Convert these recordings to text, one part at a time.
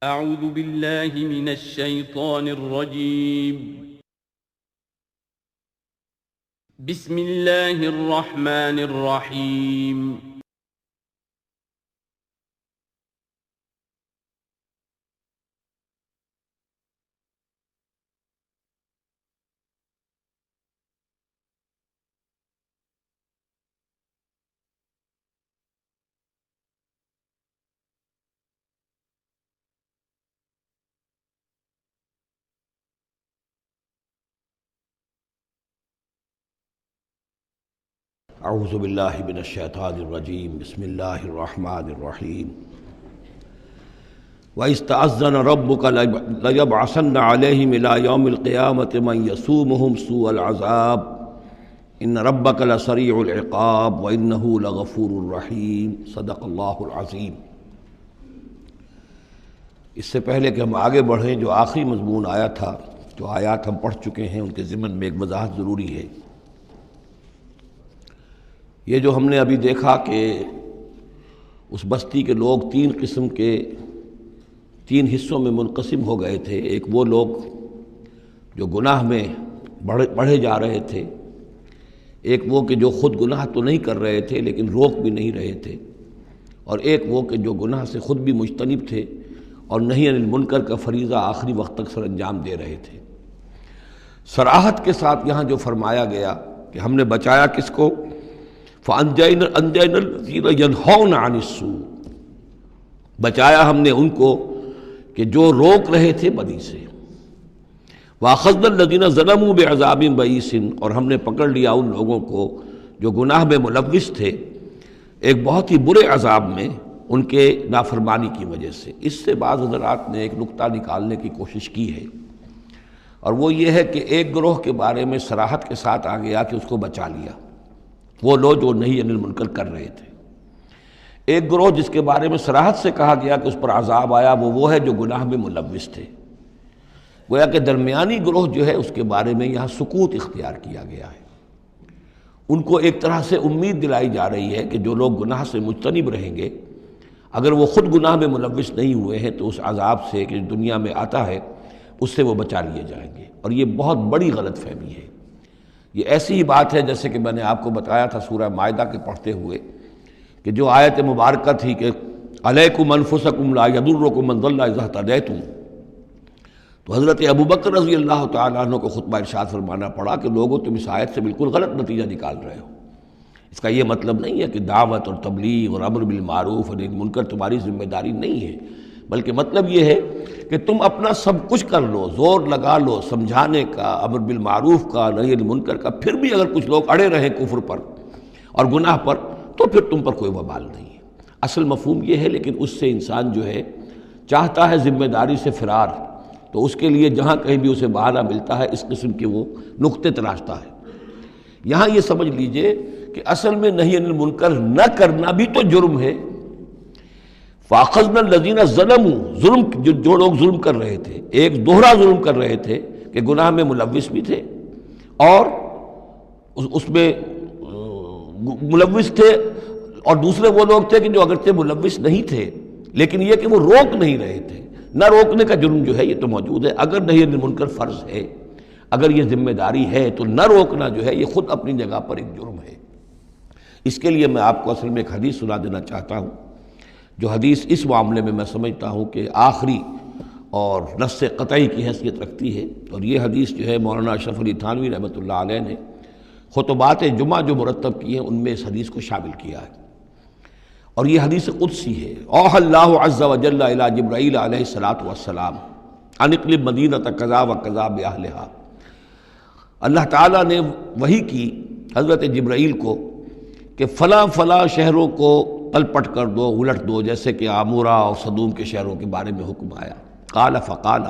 اعوذ باللہ من الشیطان الرجیم بسم اللہ الرحمن الرحیم اعوذ باللہ من الشیطان الرجیم بسم اللہ الرحمن الرحیم وَإِذْ تَأَذَّنَ رَبُّكَ لَيَبْعَثَنَّ عَلَيْهِمْ إِلَى يَوْمِ الْقِيَامَةِ مَنْ يَسُومُهُمْ سُوءَ الْعَذَابِ إِنَّ رَبَّكَ لَسَرِيعُ الْعِقَابِ وَإِنَّهُ لَغَفُورٌ رَحِيمٌ صدق اللہ العظیم۔ اس سے پہلے کہ ہم آگے بڑھیں، جو آخری مضمون آیا تھا، جو آیات ہم پڑھ چکے ہیں، ان کے ضمن میں ایک وضاحت ضروری ہے۔ یہ جو ہم نے ابھی دیکھا کہ اس بستی کے لوگ تین قسم کے تین حصوں میں منقسم ہو گئے تھے۔ ایک وہ لوگ جو گناہ میں بڑھے جا رہے تھے، ایک وہ کہ جو خود گناہ تو نہیں کر رہے تھے لیکن روک بھی نہیں رہے تھے، اور ایک وہ کہ جو گناہ سے خود بھی مجتنب تھے اور نہی عن المنکر کا فریضہ آخری وقت تک سر انجام دے رہے تھے۔ صراحت کے ساتھ یہاں جو فرمایا گیا کہ ہم نے بچایا کس کو؟ فَأَنْجَيْنَا الَّذِينَ يَنْهَوْنَ عَنِ السُّوءِ، بچایا ہم نے ان کو کہ جو روک رہے تھے بدی سے۔ وَأَخَذْنَا الَّذِينَ ظَلَمُوا بِعَذَابٍ بَئِيسٍ، اور ہم نے پکڑ لیا ان لوگوں کو جو گناہ میں ملوث تھے ایک بہت ہی برے عذاب میں ان کے نافرمانی کی وجہ سے۔ اس سے بعض حضرات نے ایک نقطہ نکالنے کی کوشش کی ہے، اور وہ یہ ہے کہ ایک گروہ کے بارے میں صراحت کے ساتھ آ گیا کہ اس کو بچا لیا، وہ لوگ جو نہی عن المنکر کر رہے تھے۔ ایک گروہ جس کے بارے میں صراحت سے کہا گیا کہ اس پر عذاب آیا، وہ ہے جو گناہ میں ملوث تھے۔ گویا کہ درمیانی گروہ جو ہے اس کے بارے میں یہاں سکوت اختیار کیا گیا ہے۔ ان کو ایک طرح سے امید دلائی جا رہی ہے کہ جو لوگ گناہ سے مجتنب رہیں گے، اگر وہ خود گناہ میں ملوث نہیں ہوئے ہیں تو اس عذاب سے کہ دنیا میں آتا ہے اس سے وہ بچا لیے جائیں گے۔ اور یہ بہت بڑی غلط فہمی ہے۔ یہ ایسی ہی بات ہے جیسے کہ میں نے آپ کو بتایا تھا سورہ مائدہ کے پڑھتے ہوئے کہ جو آیت مبارکہ تھی کہ علیکم انفسکم لا یضرکم من ضل اذا اہتدیتم، تو حضرت ابوبکر رضی اللہ تعالیٰ عنہ کو خطبہ ارشاد فرمانا پڑا کہ لوگوں تم اس آیت سے بالکل غلط نتیجہ نکال رہے ہو۔ اس کا یہ مطلب نہیں ہے کہ دعوت اور تبلیغ اور امر بالمعروف اور نہی عن المنکر تمہاری ذمہ داری نہیں ہے، بلکہ مطلب یہ ہے کہ تم اپنا سب کچھ کر لو، زور لگا لو سمجھانے کا، امر بالمعروف کا، نہی عن المنکر کا، پھر بھی اگر کچھ لوگ اڑے رہیں کفر پر اور گناہ پر تو پھر تم پر کوئی وبال نہیں ہے۔ اصل مفہوم یہ ہے، لیکن اس سے انسان جو ہے چاہتا ہے ذمہ داری سے فرار، تو اس کے لیے جہاں کہیں بھی اسے بہانہ ملتا ہے اس قسم کے وہ نقطے تراشتا ہے۔ یہاں یہ سمجھ لیجئے کہ اصل میں نہی عن المنکر نہ کرنا بھی تو جرم ہے۔ فَأَخَذْنَا الَّذِينَ ظَلَمُوا، ظلم جو لوگ ظلم کر رہے تھے، ایک دوہرا ظلم کر رہے تھے کہ گناہ میں ملوث بھی تھے اور اس میں ملوث تھے، اور دوسرے وہ لوگ تھے کہ جو اگرچہ ملوث نہیں تھے لیکن یہ کہ وہ روک نہیں رہے تھے۔ نہ روکنے کا جرم جو ہے یہ تو موجود ہے۔ اگر نہی عن المنکر فرض ہے، اگر یہ ذمہ داری ہے، تو نہ روکنا جو ہے یہ خود اپنی جگہ پر ایک جرم ہے۔ اس کے لیے میں آپ کو اصل میں ایک حدیث سنا دینا چاہتا ہوں، جو حدیث اس معاملے میں سمجھتا ہوں کہ آخری اور نص قطعی کی حیثیت رکھتی ہے۔ اور یہ حدیث جو ہے مولانا اشرف علی تھانوی رحمۃ اللہ علیہ نے خطبات جمعہ جو مرتب کیے ہیں ان میں اس حدیث کو شامل کیا ہے، اور یہ حدیث قدسی ہے۔ اوحى اللہ عز وجل الی جبرائیل علیہ الصلاۃ والسلام ان اقلب مدینۃ کذا وکذا باہلھا، اللہ تعالیٰ نے وحی کی حضرت جبرائیل کو کہ فلاں فلاں شہروں کو تلپٹ کر دو، الٹ دو، جیسے کہ عامورہ اور صدوم کے شہروں کے بارے میں حکم آیا۔ قال فقال،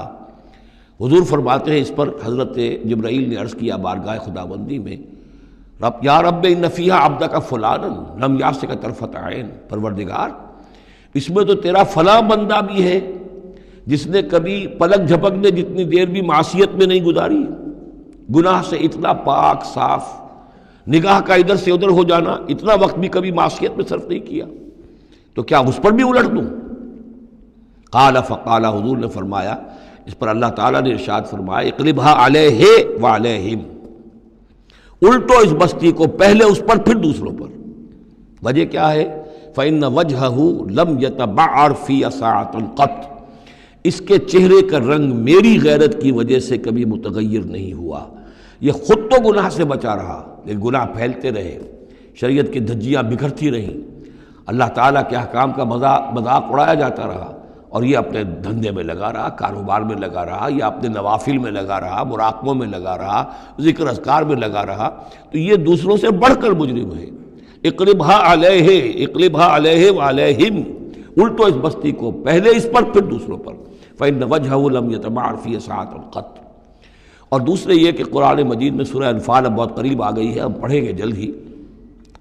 حضور فرماتے ہیں اس پر حضرت جبرائیل نے عرض کیا بارگاہ خداوندی میں، رب یا رب ان فیہا عبدک فلانا لم یعصک طرفۃ عین، پروردگار اس میں تو تیرا فلاں بندہ بھی ہے جس نے کبھی پلک جھپکنے جتنی دیر بھی معصیت میں نہیں گزاری، گناہ سے اتنا پاک صاف، نگاہ کا ادھر سے ادھر ہو جانا، اتنا وقت بھی کبھی معصیت میں صرف نہیں کیا، تو کیا اس پر بھی الٹ دوں؟ قال فقال، حضور نے فرمایا، اس پر اللہ تعالیٰ نے ارشاد فرمایا اقلبھا علیہ وعلیہم، الٹو اس بستی کو، پہلے اس پر پھر دوسروں پر۔ وجہ کیا ہے؟ فإن وجہہ لم یتبعر فی ساعۃ قط، اس کے چہرے کا رنگ میری غیرت کی وجہ سے کبھی متغیر نہیں ہوا۔ یہ خود تو گناہ سے بچا رہا، لیکن گناہ پھیلتے رہے، شریعت کی دھجیاں بکھرتی رہیں، اللہ تعالیٰ کے احکام کا مذاق اڑایا جاتا رہا، اور یہ اپنے دھندے میں لگا رہا، کاروبار میں لگا رہا، یا اپنے نوافل میں لگا رہا، مراقبوں میں لگا رہا، ذکر اذکار میں لگا رہا، تو یہ دوسروں سے بڑھ کر مجرم ہے۔ اقلبھا علیہ، اقلبھا علیہ وعلیہم، الٹو اس بستی کو، پہلے اس پر پھر دوسروں پر۔ فإن وجہہ لم یتبعر فی ساعۃ قط۔ اور دوسرے یہ کہ قرآن مجید میں سورہ انفال اب بہت قریب آ گئی ہے، ہم پڑھیں گے جلد ہی،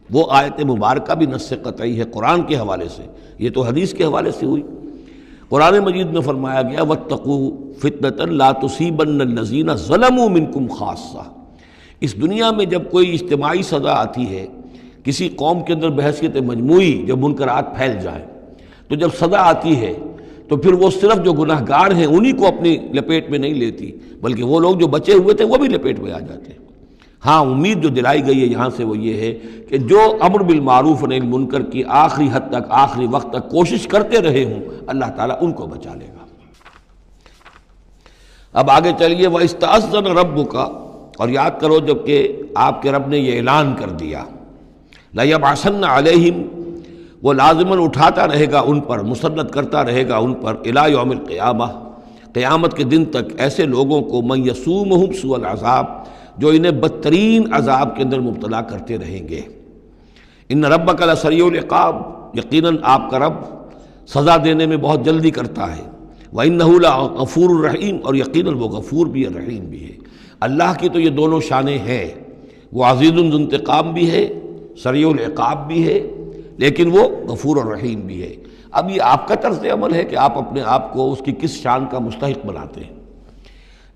وہ آیت مبارکہ بھی نص قطعی ہے قرآن کے حوالے سے، یہ تو حدیث کے حوالے سے ہوئی۔ قرآن مجید میں فرمایا گیا واتقوا فتنۃ لا تصیبن الذین ظلموا منکم خاصہ۔ اس دنیا میں جب کوئی اجتماعی سزا آتی ہے، کسی قوم کے اندر بحیثیت مجموعی جب منکرات پھیل جائیں، تو جب سزا آتی ہے تو پھر وہ صرف جو گناہ گار ہیں انہی کو اپنی لپیٹ میں نہیں لیتی، بلکہ وہ لوگ جو بچے ہوئے تھے وہ بھی لپیٹ میں آ جاتے ہیں۔ ہاں، امید جو دلائی گئی ہے یہاں سے وہ یہ ہے کہ جو امر بالمعروف و نہی عن المنکر کی آخری حد تک، آخری وقت تک کوشش کرتے رہے ہوں، اللہ تعالیٰ ان کو بچا لے گا۔ اب آگے چلیے، وَإِسْتَأْذَنَ رَبُّكَ، اور یاد کرو جب کہ آپ کے رب نے یہ اعلان کر دیا، لَيَبْعَثَنَّ عَلَيْهِمْ، وہ لازماً اٹھاتا رہے گا ان پر، مسلط کرتا رہے گا ان پر، اِلَىٰ یوم القیامہ، قیامت کے دن تک، ایسے لوگوں کو مَن یسومہم سوء العذاب، جو انہیں بدترین عذاب کے اندر مبتلا کرتے رہیں گے۔ ان ربک لسریع العقاب، یقیناً آپ کا رب سزا دینے میں بہت جلدی کرتا ہے۔ وَإِنَّهُ لَغَفُورٌ الرحیم، اور یقیناً وہ غفور بھی ہے، رحیم بھی ہے۔ اللہ کی تو یہ دونوں شانیں ہیں، وہ عزیز ذو انتقام بھی ہے، سریع العقاب بھی ہے، لیکن وہ غفور اور رحیم بھی ہے۔ اب یہ آپ کا طرز عمل ہے کہ آپ اپنے آپ کو اس کی کس شان کا مستحق بناتے ہیں۔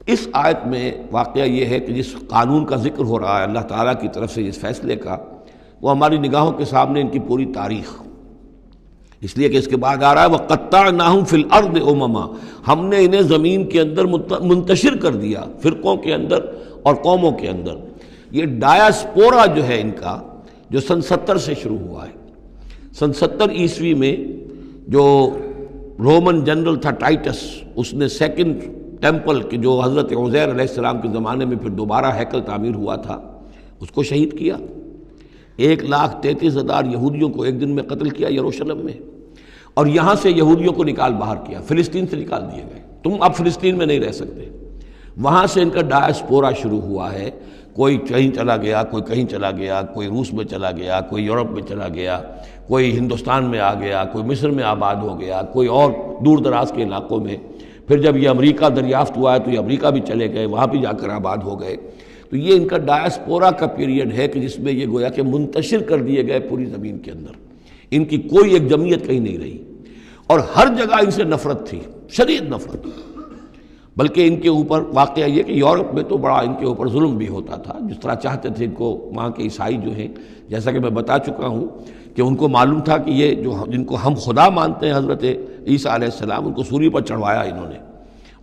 اس آیت میں واقعہ یہ ہے کہ جس قانون کا ذکر ہو رہا ہے اللہ تعالیٰ کی طرف سے، اس فیصلے کا، وہ ہماری نگاہوں کے سامنے ان کی پوری تاریخ، اس لیے کہ اس کے بعد آ رہا ہے وَقَطَّعْنَاهُمْ فِي الْأَرْضِ أُمَمًا، ہم نے انہیں زمین کے اندر منتشر کر دیا، فرقوں کے اندر اور قوموں کے اندر۔ یہ ڈایاسپورا جو ہے ان کا، جو سن 70 سے شروع ہوا ہے، سن 70 عیسوی میں جو رومن جنرل تھا ٹائٹس، اس نے سیکنڈ ٹیمپل کہ جو حضرت عزیر علیہ السلام کے زمانے میں پھر دوبارہ ہیکل تعمیر ہوا تھا، اس کو شہید کیا۔ 1,33,000 یہودیوں کو ایک دن میں قتل کیا یروشلم میں، اور یہاں سے یہودیوں کو نکال باہر کیا، فلسطین سے نکال دیے گئے، تم اب فلسطین میں نہیں رہ سکتے۔ وہاں سے ان کا ڈایاسپورا شروع ہوا ہے، کوئی کہیں چلا گیا، کوئی کہیں چلا گیا، کوئی روس میں چلا گیا، کوئی یورپ میں چلا گیا، کوئی ہندوستان میں آ گیا، کوئی مصر میں آباد ہو گیا، کوئی اور دور دراز کے علاقوں میں۔ پھر جب یہ امریکہ دریافت ہوا ہے تو یہ امریکہ بھی چلے گئے، وہاں بھی جا کر آباد ہو گئے۔ تو یہ ان کا ڈایاسپورا کا پیریڈ ہے کہ جس میں یہ گویا کہ منتشر کر دیے گئے پوری زمین کے اندر، ان کی کوئی ایک جمعیت کہیں نہیں رہی، اور ہر جگہ ان سے نفرت تھی، شدید نفرت۔ بلکہ ان کے اوپر واقعہ یہ کہ یورپ میں تو بڑا ان کے اوپر ظلم بھی ہوتا تھا، جس طرح چاہتے تھے ان کو وہاں کے عیسائی جو ہیں، جیسا کہ میں بتا چکا ہوں کہ ان کو معلوم تھا کہ یہ جو جن کو ہم خدا مانتے ہیں حضرت عیسیٰ علیہ السلام، ان کو سولی پر چڑھوایا انہوں نے،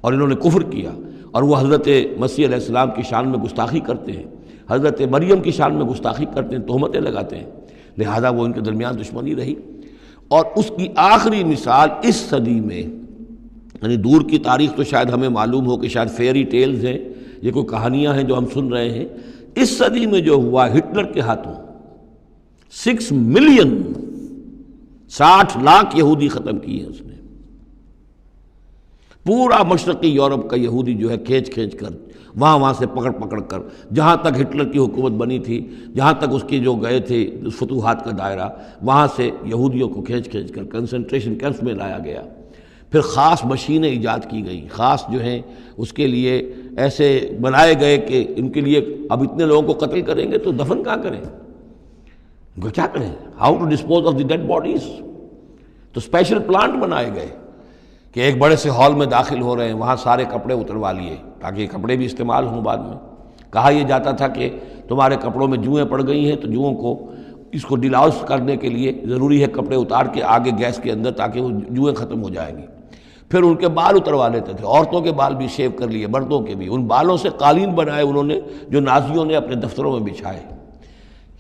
اور انہوں نے کفر کیا، اور وہ حضرت مسیح علیہ السلام کی شان میں گستاخی کرتے ہیں، حضرت مریم کی شان میں گستاخی کرتے ہیں، تہمتیں لگاتے ہیں، لہذا وہ ان کے درمیان دشمنی رہی۔ اور اس کی آخری مثال اس صدی میں، یعنی دور کی تاریخ تو شاید ہمیں معلوم ہو کہ شاید فیری ٹیلز ہیں، یہ کوئی کہانیاں ہیں جو ہم سن رہے ہیں، اس صدی میں جو ہوا ہٹلر کے ہاتھوں 6 ملین 60 لاکھ یہودی ختم کیے اس نے۔ پورا مشرقی یورپ کا یہودی جو ہے کھینچ کر وہاں سے پکڑ کر، جہاں تک ہٹلر کی حکومت بنی تھی، جہاں تک اس کی جو گئے تھے فتوحات کا دائرہ، وہاں سے یہودیوں کو کھینچ کر کنسنٹریشن کیمپس میں لایا گیا۔ پھر خاص مشینیں ایجاد کی گئیں، خاص جو ہیں اس کے لیے ایسے بنائے گئے کہ ان کے لیے اب اتنے لوگوں کو قتل کریں گے تو دفن کہاں کریں، ان کو کیا کریں، how to dispose of the dead bodies. تو اسپیشل پلانٹ بنائے گئے کہ ایک بڑے سے ہال میں داخل ہو رہے ہیں، وہاں سارے کپڑے اتروا لیے تاکہ کپڑے بھی استعمال ہوں بعد میں۔ کہا یہ جاتا تھا کہ تمہارے کپڑوں میں جوئیں پڑ گئی ہیں، تو جوؤں کو اس کو ڈیلاؤس کرنے کے لیے ضروری ہے کپڑے اتار کے آگے گیس کے اندر، تاکہ وہ جوئیں ختم ہو جائیں گی۔ پھر ان کے بال اتروا لیتے تھے، عورتوں کے بال بھی شیو کر لیے، مردوں کے بھی، ان بالوں سے قالین بنائے انہوں نے جو نازیوں نے اپنے دفتروں میں بچھائے،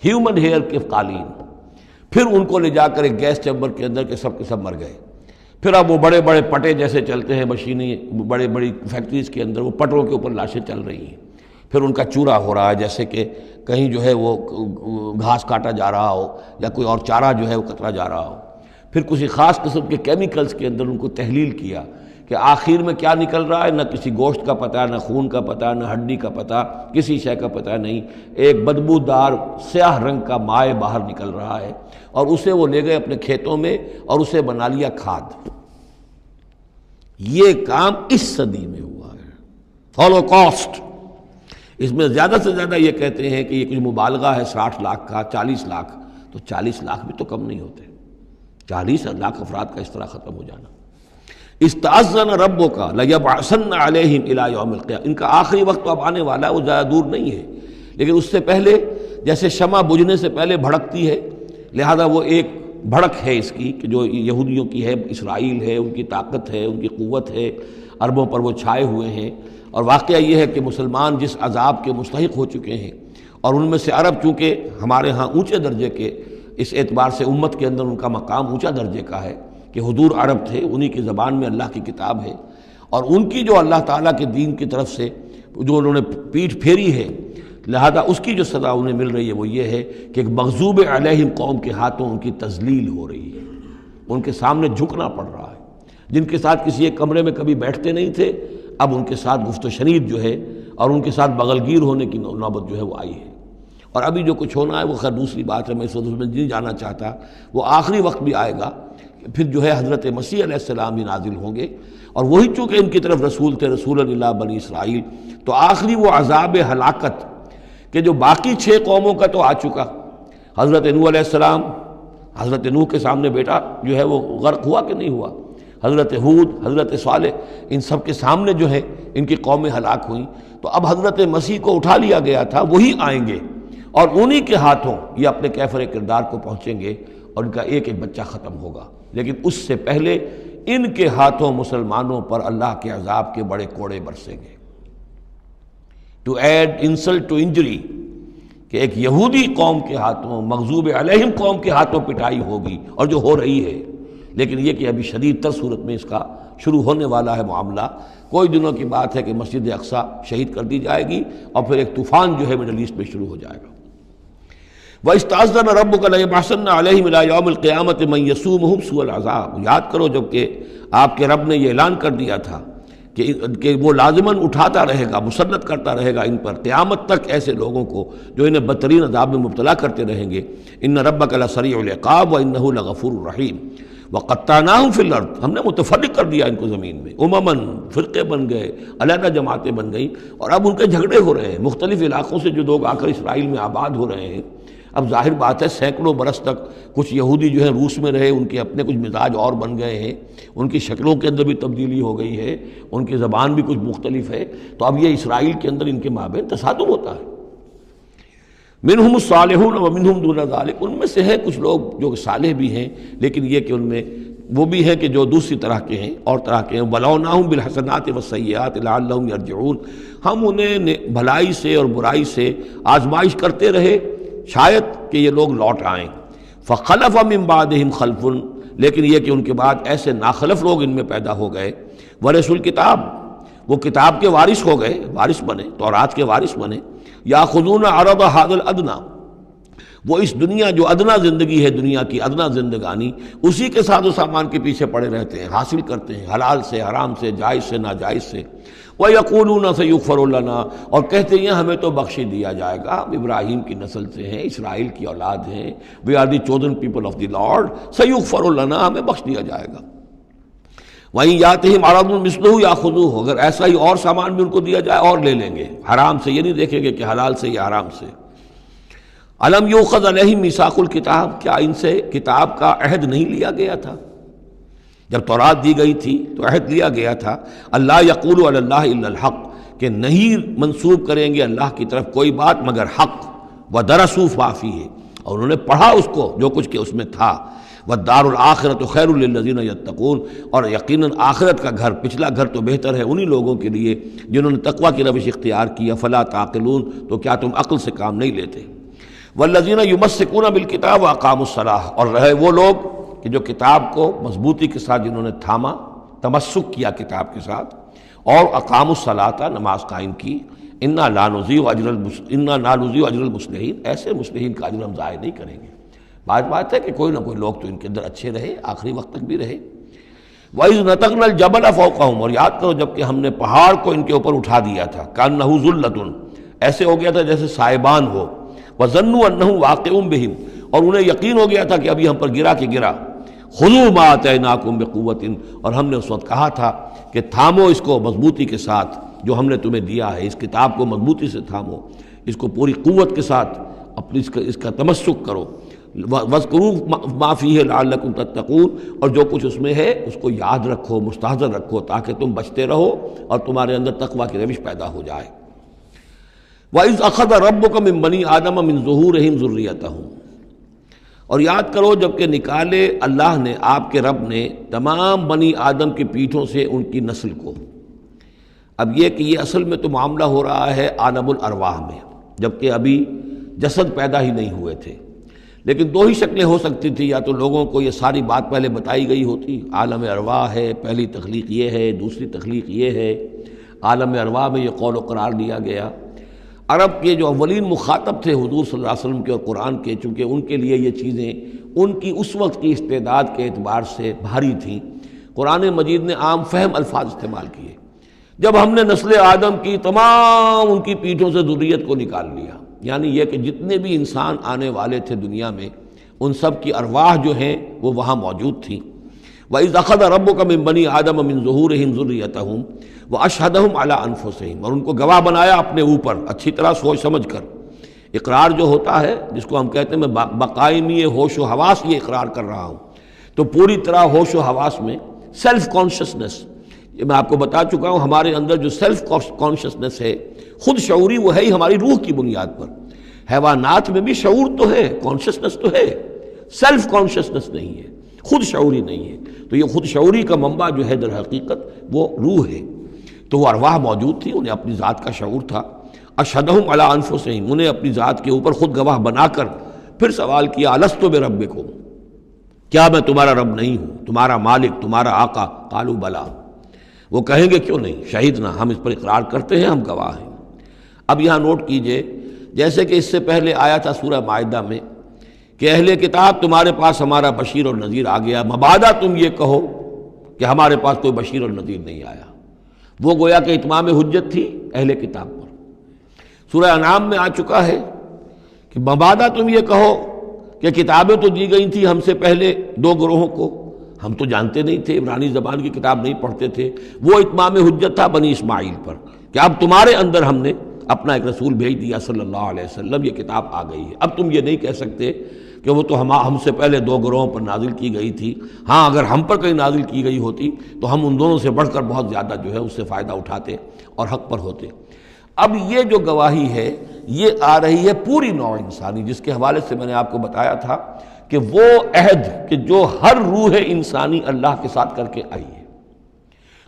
ہیومن ہیئر کے قالین۔ پھر ان کو لے جا کر ایک گیس چیمبر کے اندر کے سب مر گئے۔ پھر اب وہ بڑے بڑے پٹے جیسے چلتے ہیں مشینیں، بڑے بڑی فیکٹریز کے اندر وہ پٹوں کے اوپر لاشیں چل رہی ہیں، پھر ان کا چورا ہو رہا ہے، جیسے کہ کہیں جو ہے وہ گھاس کاٹا جا رہا ہو یا کوئی اور چارہ جو ہے وہ کترا جا رہا ہو۔ پھر کسی خاص قسم کے کیمیکلز کے اندر ان کو تحلیل کیا کہ آخر میں کیا نکل رہا ہے، نہ کسی گوشت کا پتہ، نہ خون کا پتہ، نہ ہڈی کا پتہ، کسی شے کا پتہ نہیں، ایک بدبودار سیاہ رنگ کا مائع باہر نکل رہا ہے، اور اسے وہ لے گئے اپنے کھیتوں میں اور اسے بنا لیا کھاد۔ یہ کام اس صدی میں ہوا ہے، ہولوکاسٹ۔ اس میں زیادہ سے زیادہ یہ کہتے ہیں کہ یہ کچھ مبالغہ ہے 60 لاکھ کا، 40 لاکھ، تو 40 لاکھ بھی تو کم نہیں ہوتے، 40 لاکھ افراد کا اس طرح ختم ہو جانا۔ استأذن ربک لیبعثن علیہم الی یوم القیامہ، ان کا آخری وقت تو اب آنے والا ہے، وہ زیادہ دور نہیں ہے، لیکن اس سے پہلے جیسے شمع بجھنے سے پہلے بھڑکتی ہے، لہذا وہ ایک بھڑک ہے اس کی کہ جو یہودیوں کی ہے، اسرائیل ہے، ان کی طاقت ہے، ان کی قوت ہے، عربوں پر وہ چھائے ہوئے ہیں۔ اور واقعہ یہ ہے کہ مسلمان جس عذاب کے مستحق ہو چکے ہیں، اور ان میں سے عرب چونکہ ہمارے ہاں اونچے درجے کے، اس اعتبار سے امت کے اندر ان کا مقام اونچا درجے کا ہے کہ حضور عرب تھے، انہی کی زبان میں اللہ کی کتاب ہے، اور ان کی جو اللہ تعالیٰ کے دین کی طرف سے جو انہوں نے پیٹھ پھیری ہے، لہذا اس کی جو سزا انہیں مل رہی ہے وہ یہ ہے کہ ایک مغضوب علیہم قوم کے ہاتھوں ان کی تذلیل ہو رہی ہے، ان کے سامنے جھکنا پڑ رہا ہے۔ جن کے ساتھ کسی ایک کمرے میں کبھی بیٹھتے نہیں تھے، اب ان کے ساتھ گفت و شنید جو ہے اور ان کے ساتھ بغلگیر ہونے کی نوبت جو ہے وہ آئی ہے۔ اور ابھی جو کچھ ہونا ہے وہ خیر دوسری بات ہے، میں اس وقت اس میں نہیں جانا چاہتا، وہ آخری وقت بھی آئے گا، پھر جو ہے حضرت مسیح علیہ السلام بھی نازل ہوں گے، اور وہی چونکہ ان کی طرف رسول تھے، رسول اللہ بنی اسرائیل، تو آخری وہ عذاب ہلاکت کہ جو باقی 6 قوموں کا تو آ چکا، حضرت نوح علیہ السلام، حضرت نوح کے سامنے بیٹا جو ہے وہ غرق ہوا کہ نہیں ہوا، حضرت ہود، حضرت صالح، ان سب کے سامنے جو ہے ان کی قومیں ہلاک ہوئیں، تو اب حضرت مسیح کو اٹھا لیا گیا تھا، وہی آئیں گے اور انہی کے ہاتھوں یہ اپنے کیفر کردار کو پہنچیں گے اور ان کا ایک ایک بچہ ختم ہوگا، لیکن اس سے پہلے ان کے ہاتھوں مسلمانوں پر اللہ کے عذاب کے بڑے کوڑے برسیں گے۔ To add insult to injury, کہ ایک یہودی قوم کے ہاتھوں، مغضوب علیہم قوم کے ہاتھوں پٹائی ہوگی، اور جو ہو رہی ہے، لیکن یہ کہ ابھی شدید تر صورت میں اس کا شروع ہونے والا ہے معاملہ۔ کوئی دنوں کی بات ہے کہ مسجد اقصیٰ شہید کر دی جائے گی، اور پھر ایک طوفان جو ہے مڈل ایسٹ میں شروع ہو جائے گا۔ وَإِسْتَأْذَنَ رَبُّكَ لَيَبْعَثَنَّ عَلَيْهِمْ إِلَىٰ يَوْمِ الْقِيَامَةِ مَن يَسُومُهُمْ سُوءَ الْعَذَابِ، یاد کرو جب کہ آپ کے رب نے یہ اعلان کر دیا تھا کہ وہ لازماً اٹھاتا رہے گا، مسلط کرتا رہے گا ان پر قیامت تک ایسے لوگوں کو جو انہیں بدترین عذاب میں مبتلا کرتے رہیں گے۔ إِنَّ رَبَّكَ لَسَرِيعُ الْعِقَابِ وَإِنَّهُ لَغَفُورٌ رَحِيمٌ وَقَطَّعْنَاهُمْ فِي الْأَرْضِ، ہم نے متفرق کر دیا ان کو زمین میں، امماً، فرقے بن گئے، علیحدہ جماعتیں بن گئیں، اور اب ان کے جھگڑے ہو رہے ہیں، مختلف علاقوں سے جو لوگ آ کر اسرائیل میں آباد ہو رہے ہیں۔ اب ظاہر بات ہے سینکڑوں برس تک کچھ یہودی جو ہیں روس میں رہے، ان کے اپنے کچھ مزاج اور بن گئے ہیں، ان کی شکلوں کے اندر بھی تبدیلی ہو گئی ہے، ان کی زبان بھی کچھ مختلف ہے، تو اب یہ اسرائیل کے اندر ان کے مابین تصادم ہوتا ہے۔ منہم الصالحون ومنہم دون ذلک، ان میں سے ہے کچھ لوگ جو صالح بھی ہیں، لیکن یہ کہ ان میں وہ بھی ہیں کہ جو دوسری طرح کے ہیں، اور طرح کے ہیں۔ وَلَوْنَاهُمْ بِالْحَسَنَاتِ وَالسَّيِّئَاتِ لَعَلَّهُمْ يَرْجِعُونَ، ہم انہیں بھلائی سے اور برائی سے آزمائش کرتے رہے، شاید کہ یہ لوگ لوٹ آئیں۔ فَخَلَفَ مِن بَعْدِهِمْ خَلْفٌ، لیکن یہ کہ ان کے بعد ایسے ناخلف لوگ ان میں پیدا ہو گئے، وَرِثُوا الْكِتَابَ، وہ کتاب کے وارث ہو گئے، وارث بنے، تورات کے وارث بنے۔ یاخذون عرض هذا الادنی، وہ اس دنیا جو ادنا زندگی ہے، دنیا کی ادنا زندگانی، اسی کے ساتھ و سامان کے پیچھے پڑے رہتے ہیں، حاصل کرتے ہیں حلال سے، حرام سے، جائز سے، ناجائز سے۔ وَيَقُولُونَ سَيُغْفَرُ لَنَا، اور کہتے ہیں ہمیں تو بخش دیا جائے گا، ابراہیم کی نسل سے ہیں، اسرائیل کی اولاد ہیں، we are the chosen people of the Lord، سَيُغْفَرُ لَنَا، ہمیں بخش دیا جائے گا۔ وہیں یاتہم عرض مثلہ یاخذوہ، اگر ایسا ہی اور سامان بھی ان کو دیا جائے اور لے لیں گے، حرام سے یہ نہیں دیکھیں گے کہ حلال سے یا حرام سے۔ الم یؤخذ علیہم میثاق الکتاب، کیا ان سے کتاب کا عہد نہیں لیا گیا تھا؟ جب تورات دی گئی تھی تو عہد لیا گیا تھا، اللہ یقول علی اللہ الا الحق، کہ نہیں منسوب کریں گے اللہ کی طرف کوئی بات مگر حق، ودرسوا ما فیہ، اور انہوں نے پڑھا اس کو جو کچھ کہ اس میں تھا۔ والدار الآخرۃ خیر للذین یتقون، اور یقیناً آخرت کا گھر، پچھلا گھر تو بہتر ہے انہی لوگوں کے لیے جنہوں نے تقوی کی روش اختیار کی. فلا تعقلون، تو کیا تم عقل سے کام نہیں لیتے؟ والذین یمسکون بالکتاب واقاموا الصلاۃ، اور رہے وہ لوگ کہ جو کتاب کو مضبوطی کے ساتھ جنہوں نے تھاما، تمسک کیا کتاب کے ساتھ، اور اقاموا الصلاۃ، نماز قائم کی. انا لا نضیع اجر المصلحین، ایسے مصلحین کا اجر ہم ضائع نہیں کریں گے. بات ہے کہ کوئی نہ کوئی لوگ تو ان کے اندر اچھے رہے، آخری وقت تک بھی رہے. وَإِذْ نَتَقْنَا الْجَبَلَ فَوْقَهُمْ، اور یاد کرو جب کہ ہم نے پہاڑ کو ان کے اوپر اٹھا دیا تھا. كَأَنَّهُ ذُلَّةٌ، ایسے ہو گیا تھا جیسے سائبان ہو. وَظَنُّوا أَنَّهُ واقع بِهِمْ، اور انہیں یقین ہو گیا تھا کہ ابھی ہم پر گرا کہ گرا. خُذُوا مَا آتَيْنَاكُمْ بِقُوَّةٍ، اور ہم نے اس وقت کہا تھا کہ تھامو اس کو مضبوطی کے ساتھ جو ہم نے تمہیں دیا ہے، اس کتاب کو مضبوطی سے تھامو، اس کو پوری قوت کے ساتھ اپنی اس کا تمسک کرو. وَاذْكُرُوا مَا فِيهِ لَعَلَّكُمْ تَتَّقُونَ، اور جو کچھ اس میں ہے اس کو یاد رکھو، مستحضر رکھو، تاکہ تم بچتے رہو اور تمہارے اندر تقویٰ کی روش پیدا ہو جائے. وَإِذْ أَخَذَ رَبُّكَ مِن بَنِي آدَمَ مِن ظُهُورِهِمْ ذُرِّيَّتَهُمْ، اور یاد کرو جب کہ نکالے اللہ نے، آپ کے رب نے، تمام بنی آدم کی پیٹھوں سے ان کی نسل کو. اب یہ کہ یہ اصل میں تو معاملہ ہو رہا ہے عالم الارواح میں، جبکہ ابھی جسد پیدا ہی نہیں ہوئے تھے. لیکن دو ہی شکلیں ہو سکتی تھی، یا تو لوگوں کو یہ ساری بات پہلے بتائی گئی ہوتی، عالم ارواح ہے، پہلی تخلیق یہ ہے، دوسری تخلیق یہ ہے. عالم ارواح میں یہ قول و قرار دیا گیا. عرب کے جو اولین مخاطب تھے حضور صلی اللہ علیہ وسلم کے اور قرآن کے، چونکہ ان کے لیے یہ چیزیں ان کی اس وقت کی استعداد کے اعتبار سے بھاری تھیں، قرآن مجید نے عام فہم الفاظ استعمال کیے. جب ہم نے نسل آدم کی تمام ان کی پیٹھوں سے ذریت کو نکال لیا، یعنی یہ کہ جتنے بھی انسان آنے والے تھے دنیا میں، ان سب کی ارواح جو ہیں وہ وہاں موجود تھیں. وَإِذْ أَخَذَ رَبُّكَ مِن بَنِي آدَمَ مِن ظُهُورِهِمْ ذُرِّيَّتَهُمْ وَأَشْهَدَهُمْ عَلَىٰ أَنفُسِهِمْ، اور ان کو گواہ بنایا اپنے اوپر، اچھی طرح سوچ سمجھ کر. اقرار جو ہوتا ہے جس کو ہم کہتے ہیں میں بقائمی ہوش و حواس یہ اقرار کر رہا ہوں، تو پوری طرح ہوش و حواس میں سیلف کانشسنس، یہ میں آپ کو بتا چکا ہوں، ہمارے اندر جو سیلف کانشسنس ہے، خود شعوری، وہ ہے ہی ہماری روح کی بنیاد پر. حیوانات میں بھی شعور تو ہے، کانشسنس تو ہے، سیلف کانشسنس نہیں ہے، خود شعوری نہیں ہے. تو یہ خود شعوری کا منبع جو ہے در حقیقت وہ روح ہے. تو وہ ارواح موجود تھی، انہیں اپنی ذات کا شعور تھا. اشہدہم علی انفسہم، انہیں اپنی ذات کے اوپر خود گواہ بنا کر پھر سوال کیا، الست بربکم، کیا میں تمہارا رب نہیں ہوں، تمہارا مالک، تمہارا آقا؟ قالوا بلا، وہ کہیں گے کیوں نہیں، شہیدنا، ہم اس پر اقرار کرتے ہیں، ہم گواہ ہیں. اب یہاں نوٹ کیجئے، جیسے کہ اس سے پہلے آیا تھا سورہ مائدہ میں کہ اہل کتاب تمہارے پاس ہمارا بشیر اور نذیر آ گیا، مبادا تم یہ کہو کہ ہمارے پاس کوئی بشیر اور نذیر نہیں آیا. وہ گویا کہ اتمام حجت تھی اہل کتاب پر. سورہ انعام میں آ چکا ہے کہ مبادا تم یہ کہو کہ کتابیں تو دی گئی تھیں ہم سے پہلے دو گروہوں کو، ہم تو جانتے نہیں تھے، عبرانی زبان کی کتاب نہیں پڑھتے تھے. وہ اتمام حجت تھا بنی اسماعیل پر کہ اب تمہارے اندر ہم نے اپنا ایک رسول بھیج دیا صلی اللہ علیہ وسلم، یہ کتاب آ گئی ہے. اب تم یہ نہیں کہہ سکتے کہ وہ تو ہم سے پہلے دو گروہوں پر نازل کی گئی تھی. ہاں اگر ہم پر کہیں نازل کی گئی ہوتی تو ہم ان دونوں سے بڑھ کر بہت زیادہ جو ہے اس سے فائدہ اٹھاتے اور حق پر ہوتے. اب یہ جو گواہی ہے یہ آ رہی ہے پوری نوع انسانی، جس کے حوالے سے میں نے آپ کو بتایا تھا کہ وہ عہد کہ جو ہر روح انسانی اللہ کے ساتھ کر کے آئی ہے.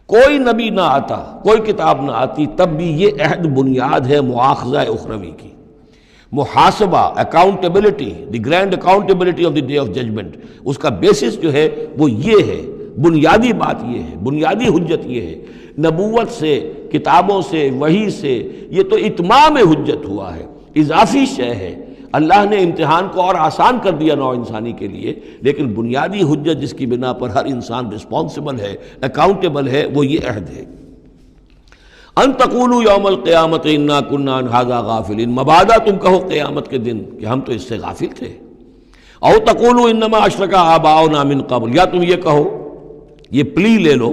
کوئی نبی نہ آتا، کوئی کتاب نہ آتی، تب بھی یہ عہد بنیاد ہے مؤاخذہ اخروی کی، محاسبہ، accountability, the grand accountability of the day of judgement. اس کا بیسس جو ہے وہ یہ ہے، بنیادی بات یہ ہے، بنیادی حجت یہ ہے. نبوت سے، کتابوں سے، وحی سے، یہ تو اتمام حجت ہوا ہے، اضافی شے ہے. اللہ نے امتحان کو اور آسان کر دیا نوع انسانی کے لیے، لیکن بنیادی حجت جس کی بنا پر ہر انسان رسپانسبل ہے، اکاؤنٹیبل ہے، وہ یہ عہد ہے. ان تقولوا یوم القیامت انا کنا عن ھذا غافلین، مبادا تم کہو قیامت کے دن کہ ہم تو اس سے غافل تھے. او تقولوا انما اشرک آباؤنا من قبل، یا تم یہ کہو، یہ پلی لے لو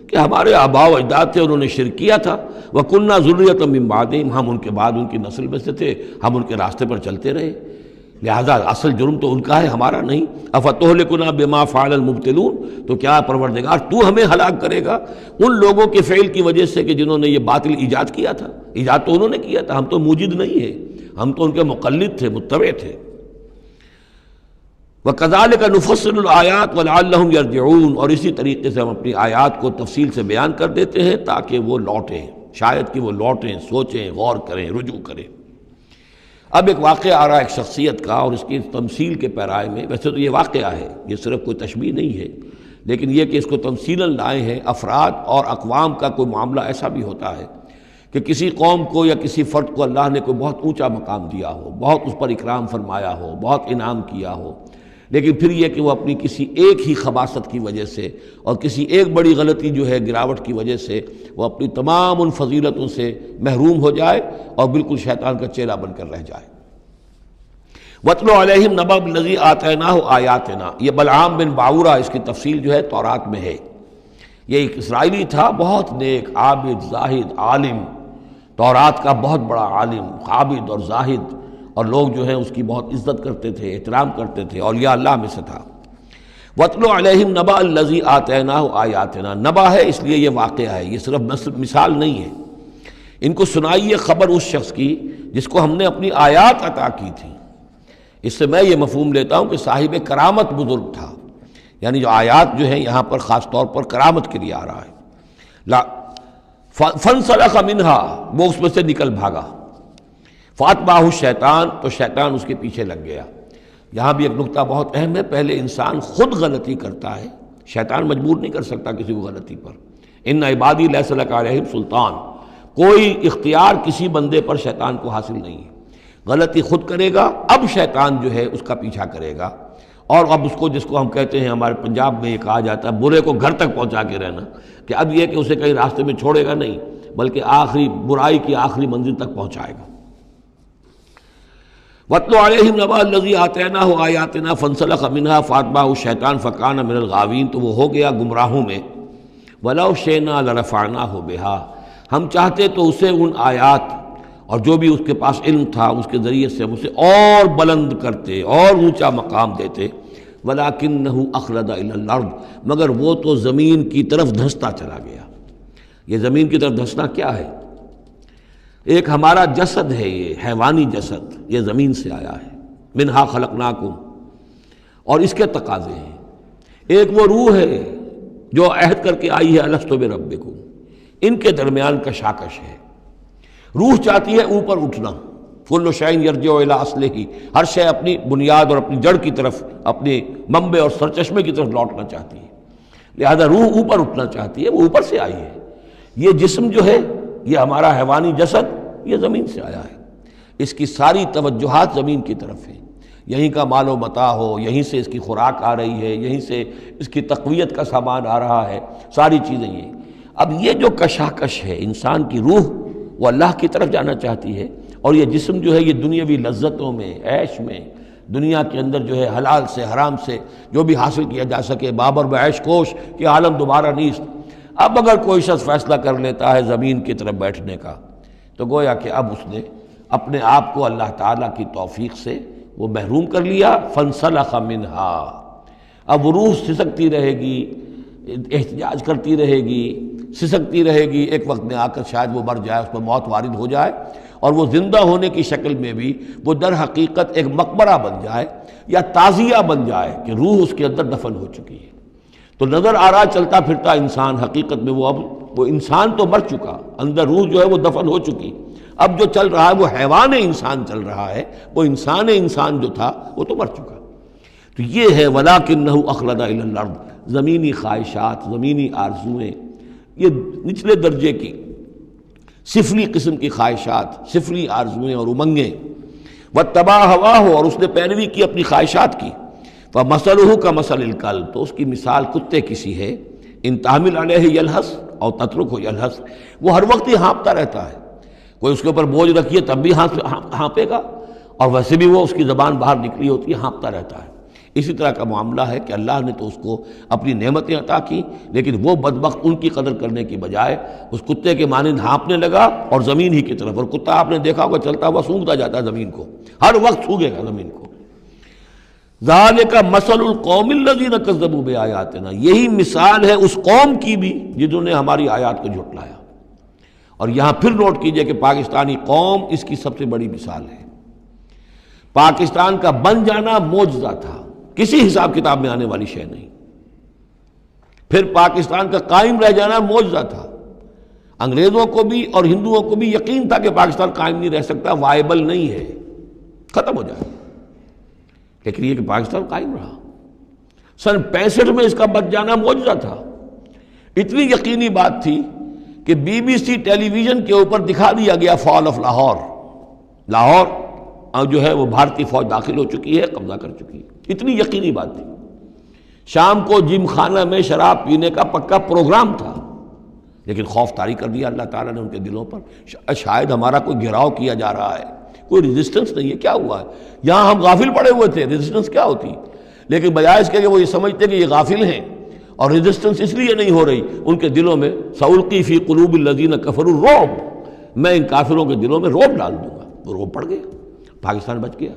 کہ ہمارے آباء و اجداد تھے، انہوں نے شرک کیا تھا. وَكُنَّا ذُرِّيَّةً مِّن بَعْدِهِمْ، ہم ان کے بعد ان کی نسل میں سے تھے، ہم ان کے راستے پر چلتے رہے، لہذا اصل جرم تو ان کا ہے، ہمارا نہیں. أَفَتُهْلِكُنَا بِمَا فَعَلَ الْمُبْطِلُونَ، تو کیا پروردگار تو ہمیں ہلاک کرے گا ان لوگوں کے فعل کی وجہ سے کہ جنہوں نے یہ باطل ایجاد کیا تھا. ایجاد تو انہوں نے کیا تھا، ہم تو موجد نہیں ہیں، ہم تو ان کے مقلد تھے، متبع تھے. وَكَذَلِكَ نُفَصِّلُ الْآيَاتِ وَلَعَلَّهُمْ يَرْجِعُونَ، اور اسی طریقے سے ہم اپنی آیات کو تفصیل سے بیان کر دیتے ہیں تاکہ وہ لوٹیں، شاید کہ وہ لوٹیں، سوچیں، غور کریں، رجوع کریں۔ اب ایک واقعہ آ رہا ہے ایک شخصیت کا، اور اس کی تمثیل کے پیرائے میں، ویسے تو یہ واقعہ ہے، یہ صرف کوئی تشبیہ نہیں ہے، لیکن یہ کہ اس کو تمثیلاً لائے ہیں۔ افراد اور اقوام کا کوئی معاملہ ایسا بھی ہوتا ہے کہ کسی قوم کو یا کسی فرد کو اللہ نے کوئی بہت اونچا مقام دیا ہو، بہت اس پر اکرام فرمایا ہو، بہت انعام کیا ہو، لیکن پھر یہ کہ وہ اپنی کسی ایک ہی خباثت کی وجہ سے اور کسی ایک بڑی غلطی جو ہے گراوٹ کی وجہ سے وہ اپنی تمام ان فضیلتوں سے محروم ہو جائے اور بالکل شیطان کا چیلا بن کر رہ جائے۔ وَاتْلُ عَلَيْهِمْ نَبَأَ الَّذِي آتَيْنَاهُ آيَاتِنَا، یہ بلعام بن باورہ، اس کی تفصیل جو ہے تورات میں ہے۔ یہ ایک اسرائیلی تھا، بہت نیک، عابد، زاہد، عالم، تورات کا بہت بڑا عالم، عابد اور زاہد، اور لوگ جو ہیں اس کی بہت عزت کرتے تھے، احترام کرتے تھے، اولیاء اللہ میں سے تھا۔ وَاتْلُ عَلَيْهِمْ نَبَأَ الَّذِي آتَيْنَاهُ آيَاتِنَا، نبأ ہے اس لیے یہ واقعہ ہے، یہ صرف مثال نہیں ہے۔ ان کو سنائیے خبر اس شخص کی جس کو ہم نے اپنی آیات عطا کی تھی۔ اس سے میں یہ مفہوم لیتا ہوں کہ صاحب کرامت بزرگ تھا، یعنی جو آیات جو ہیں یہاں پر خاص طور پر کرامت کے لیے آ رہا ہے۔ فَانْسَلَخَ مِنْهَا، وہ اس میں سے نکل بھاگا۔ فَأَتْبَعَهُ الشَّيْطَانُ، تو شیطان اس کے پیچھے لگ گیا۔ یہاں بھی ایک نکتہ بہت اہم ہے، پہلے انسان خود غلطی کرتا ہے، شیطان مجبور نہیں کر سکتا کسی کو غلطی پر۔ اِنَّ عِبَادِي لَيْسَ لَكَ عَلَيْهِمْ سُلْطَانٌ، کوئی اختیار کسی بندے پر شیطان کو حاصل نہیں ہے۔ غلطی خود کرے گا، اب شیطان جو ہے اس کا پیچھا کرے گا، اور اب اس کو، جس کو ہم کہتے ہیں ہمارے پنجاب میں یہ کہا جاتا ہے برے کو گھر تک پہنچا کے رہنا، کہ اب یہ کہ اسے کہیں راستے میں چھوڑے گا نہیں بلکہ آخری برائی کی آخری منزل تک پہنچائے گا۔ وَاتْلُ عَلَيْهِمْ نَبَأَ الَّذِي آتَيْنَاهُ آيَاتِنَا فَانْسَلَخَ مِنْهَا فَأَتْبَعَهُ الشَّيْطَانُ فَكَانَ مِنَ الْغَاوِينَ، تو وہ ہو گیا گمراہوں میں۔ وَلَوْ شِئْنَا لَرَفَعْنَاهُ بِهَا، ہم چاہتے تو اسے ان آیات اور جو بھی اس کے پاس علم تھا اس کے ذریعے سے ہم اسے اور بلند کرتے اور اونچا مقام دیتے۔ وَلَكِنَّهُ أَخْلَدَ إِلَى الْأَرْضِ، مگر وہ تو زمین کی طرف دھنستا چلا گیا۔ یہ زمین کی طرف دھنسنا کیا ہے؟ ایک ہمارا جسد ہے، یہ حیوانی جسد، یہ زمین سے آیا ہے، منہا خلقناکم، اور اس کے تقاضے ہیں۔ ایک وہ روح ہے جو عہد کر کے آئی ہے الستو بربکم، ان کے درمیان کشاکش ہے۔ روح چاہتی ہے اوپر اٹھنا، کل شیء یرجع الی اصلہ، ہر شے اپنی بنیاد اور اپنی جڑ کی طرف، اپنے منبع اور سرچشمے کی طرف لوٹنا چاہتی ہے، لہذا روح اوپر اٹھنا چاہتی ہے، وہ اوپر سے آئی ہے۔ یہ جسم جو ہے، یہ ہمارا حیوانی جسد، یہ زمین سے آیا ہے، اس کی ساری توجہات زمین کی طرف ہیں، یہیں کا مال و متاع ہو، یہیں سے اس کی خوراک آ رہی ہے، یہیں سے اس کی تقویت کا سامان آ رہا ہے، ساری چیزیں یہ۔ اب یہ جو کشاکش ہے، انسان کی روح وہ اللہ کی طرف جانا چاہتی ہے، اور یہ جسم جو ہے یہ دنیاوی لذتوں میں، عیش میں، دنیا کے اندر جو ہے حلال سے حرام سے جو بھی حاصل کیا جا سکے، بابر بعیش کوش کہ عالم دوبارہ نیست۔ اب اگر کوئی شخص فیصلہ کر لیتا ہے زمین کی طرف بیٹھنے کا، تو گویا کہ اب اس نے اپنے آپ کو اللہ تعالیٰ کی توفیق سے وہ محروم کر لیا۔ فَانْسَلَخَ مِنْهَا، اب وہ روح سسکتی رہے گی، احتجاج کرتی رہے گی، سسکتی رہے گی، ایک وقت میں آ کر شاید وہ مر جائے، اس پر موت وارد ہو جائے، اور وہ زندہ ہونے کی شکل میں بھی وہ در حقیقت ایک مقبرہ بن جائے یا تعزیہ بن جائے کہ روح اس کے اندر دفن ہو چکی ہے۔ تو نظر آ رہا چلتا پھرتا انسان، حقیقت میں وہ انسان تو مر چکا، اندر روح جو ہے وہ دفن ہو چکی، اب جو چل رہا ہے وہ حیوان انسان چل رہا ہے، وہ انسان جو تھا وہ تو مر چکا۔ تو یہ ہے وَلَكِنَّهُ أَخْلَدَ إِلَى الْأَرْضِ، زمینی خواہشات، زمینی آرزوئیں، یہ نچلے درجے کی سفلی قسم کی خواہشات، سفلی آرزوئیں اور امنگیں، وَاتَّبَعَ هَوَاهُ، اور اس نے پیروی کی اپنی خواہشات کی۔ فَمَثَلُهُ كَمَثَلِ الْكَلْبِ، تو اس کی مثال کتے کی سی ہے، ان تحمل علیہ یلہث او تترکہ یلہث، وہ ہر وقت ہی ہانپتا رہتا ہے، کوئی اس کے اوپر بوجھ رکھیے تب بھی ہانپے گا، اور ویسے بھی وہ اس کی زبان باہر نکلی ہوتی ہے، ہانپتا رہتا ہے۔ اسی طرح کا معاملہ ہے کہ اللہ نے تو اس کو اپنی نعمتیں عطا کی، لیکن وہ بدبخت ان کی قدر کرنے کی بجائے اس کتے کے مانند ہانپنے لگا اور زمین ہی کی طرف، اور کتا آپ نے دیکھا ہوگا چلتا ہوا سونگتا جاتا ہے زمین کو، ہر وقت سونگے گا زمین کو۔ ذالک مثل القوم الذین کذبوا بآیاتنا، یہی مثال ہے اس قوم کی بھی جنہوں نے ہماری آیات کو جھٹلایا۔ اور یہاں پھر نوٹ کیجئے کہ پاکستانی قوم اس کی سب سے بڑی مثال ہے۔ پاکستان کا بن جانا معجزہ تھا، کسی حساب کتاب میں آنے والی شے نہیں۔ پھر پاکستان کا قائم رہ جانا معجزہ تھا، انگریزوں کو بھی اور ہندوؤں کو بھی یقین تھا کہ پاکستان قائم نہیں رہ سکتا، وائبل نہیں ہے، ختم ہو جائے، لیکن یہ کہ پاکستان قائم رہا۔ سن 65 میں اس کا بچ جانا معجزہ تھا، اتنی یقینی بات تھی کہ BBC ٹیلی ویژن کے اوپر دکھا دیا گیا فال آف لاہور، لاہور جو ہے وہ بھارتی فوج داخل ہو چکی ہے، قبضہ کر چکی ہے، اتنی یقینی بات تھی۔ شام کو جم خانہ میں شراب پینے کا پکا پروگرام تھا، لیکن خوف طاری کر دیا اللہ تعالیٰ نے ان کے دلوں پر، شاید ہمارا کوئی گھراؤ کیا جا رہا ہے، کوئی ریزسٹنس نہیں ہے، کیا ہوا ہے یہاں؟ ہم غافل پڑے ہوئے تھے، ریزسٹنس کیا ہوتی؟ لیکن بجائے اس کے کہ وہ یہ سمجھتے کہ یہ غافل ہیں اور ریزسٹنس اس لیے نہیں ہو رہی، ان کے دلوں میں سألقی فی قلوب الذین کفروا الرعب، میں ان کافروں کے دلوں میں رعب ڈال دوں گا، وہ رعب پڑ گیا، پاکستان بچ گیا۔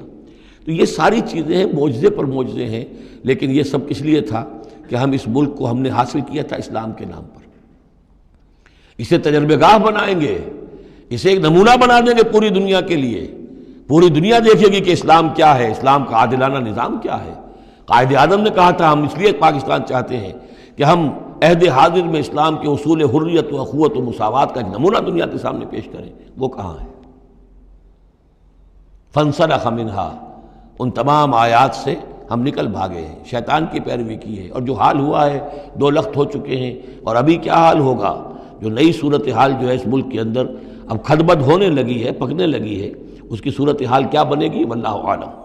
تو یہ ساری چیزیں ہیں، معجزے پر معجزے ہیں، لیکن یہ سب کس لیے تھا کہ ہم اس ملک کو ہم نے حاصل کیا تھا اسلام کے نام پر، اسے تجربہ گاہ بنائیں گے، اسے ایک نمونہ بنا دیں گے پوری دنیا کے لیے، پوری دنیا دیکھے گی کہ اسلام کیا ہے، اسلام کا عادلانہ نظام کیا ہے۔ قائد اعظم نے کہا تھا ہم اس لیے پاکستان چاہتے ہیں کہ ہم عہد حاضر میں اسلام کے اصول حریت و اخوت و مساوات کا ایک نمونہ دنیا کے سامنے پیش کریں، وہ کہاں ہے؟ فانسلخ منہا، ان تمام آیات سے ہم نکل بھاگے ہیں، شیطان کی پیروی کی ہے، اور جو حال ہوا ہے 2 لخت ہو چکے ہیں، اور ابھی کیا حال ہوگا؟ جو نئی صورتحال جو ہے اس ملک کے اندر اب کھدبد ہونے لگی ہے، پکنے لگی ہے، اس کی صورتحال کیا بنے گی واللہ اعلم۔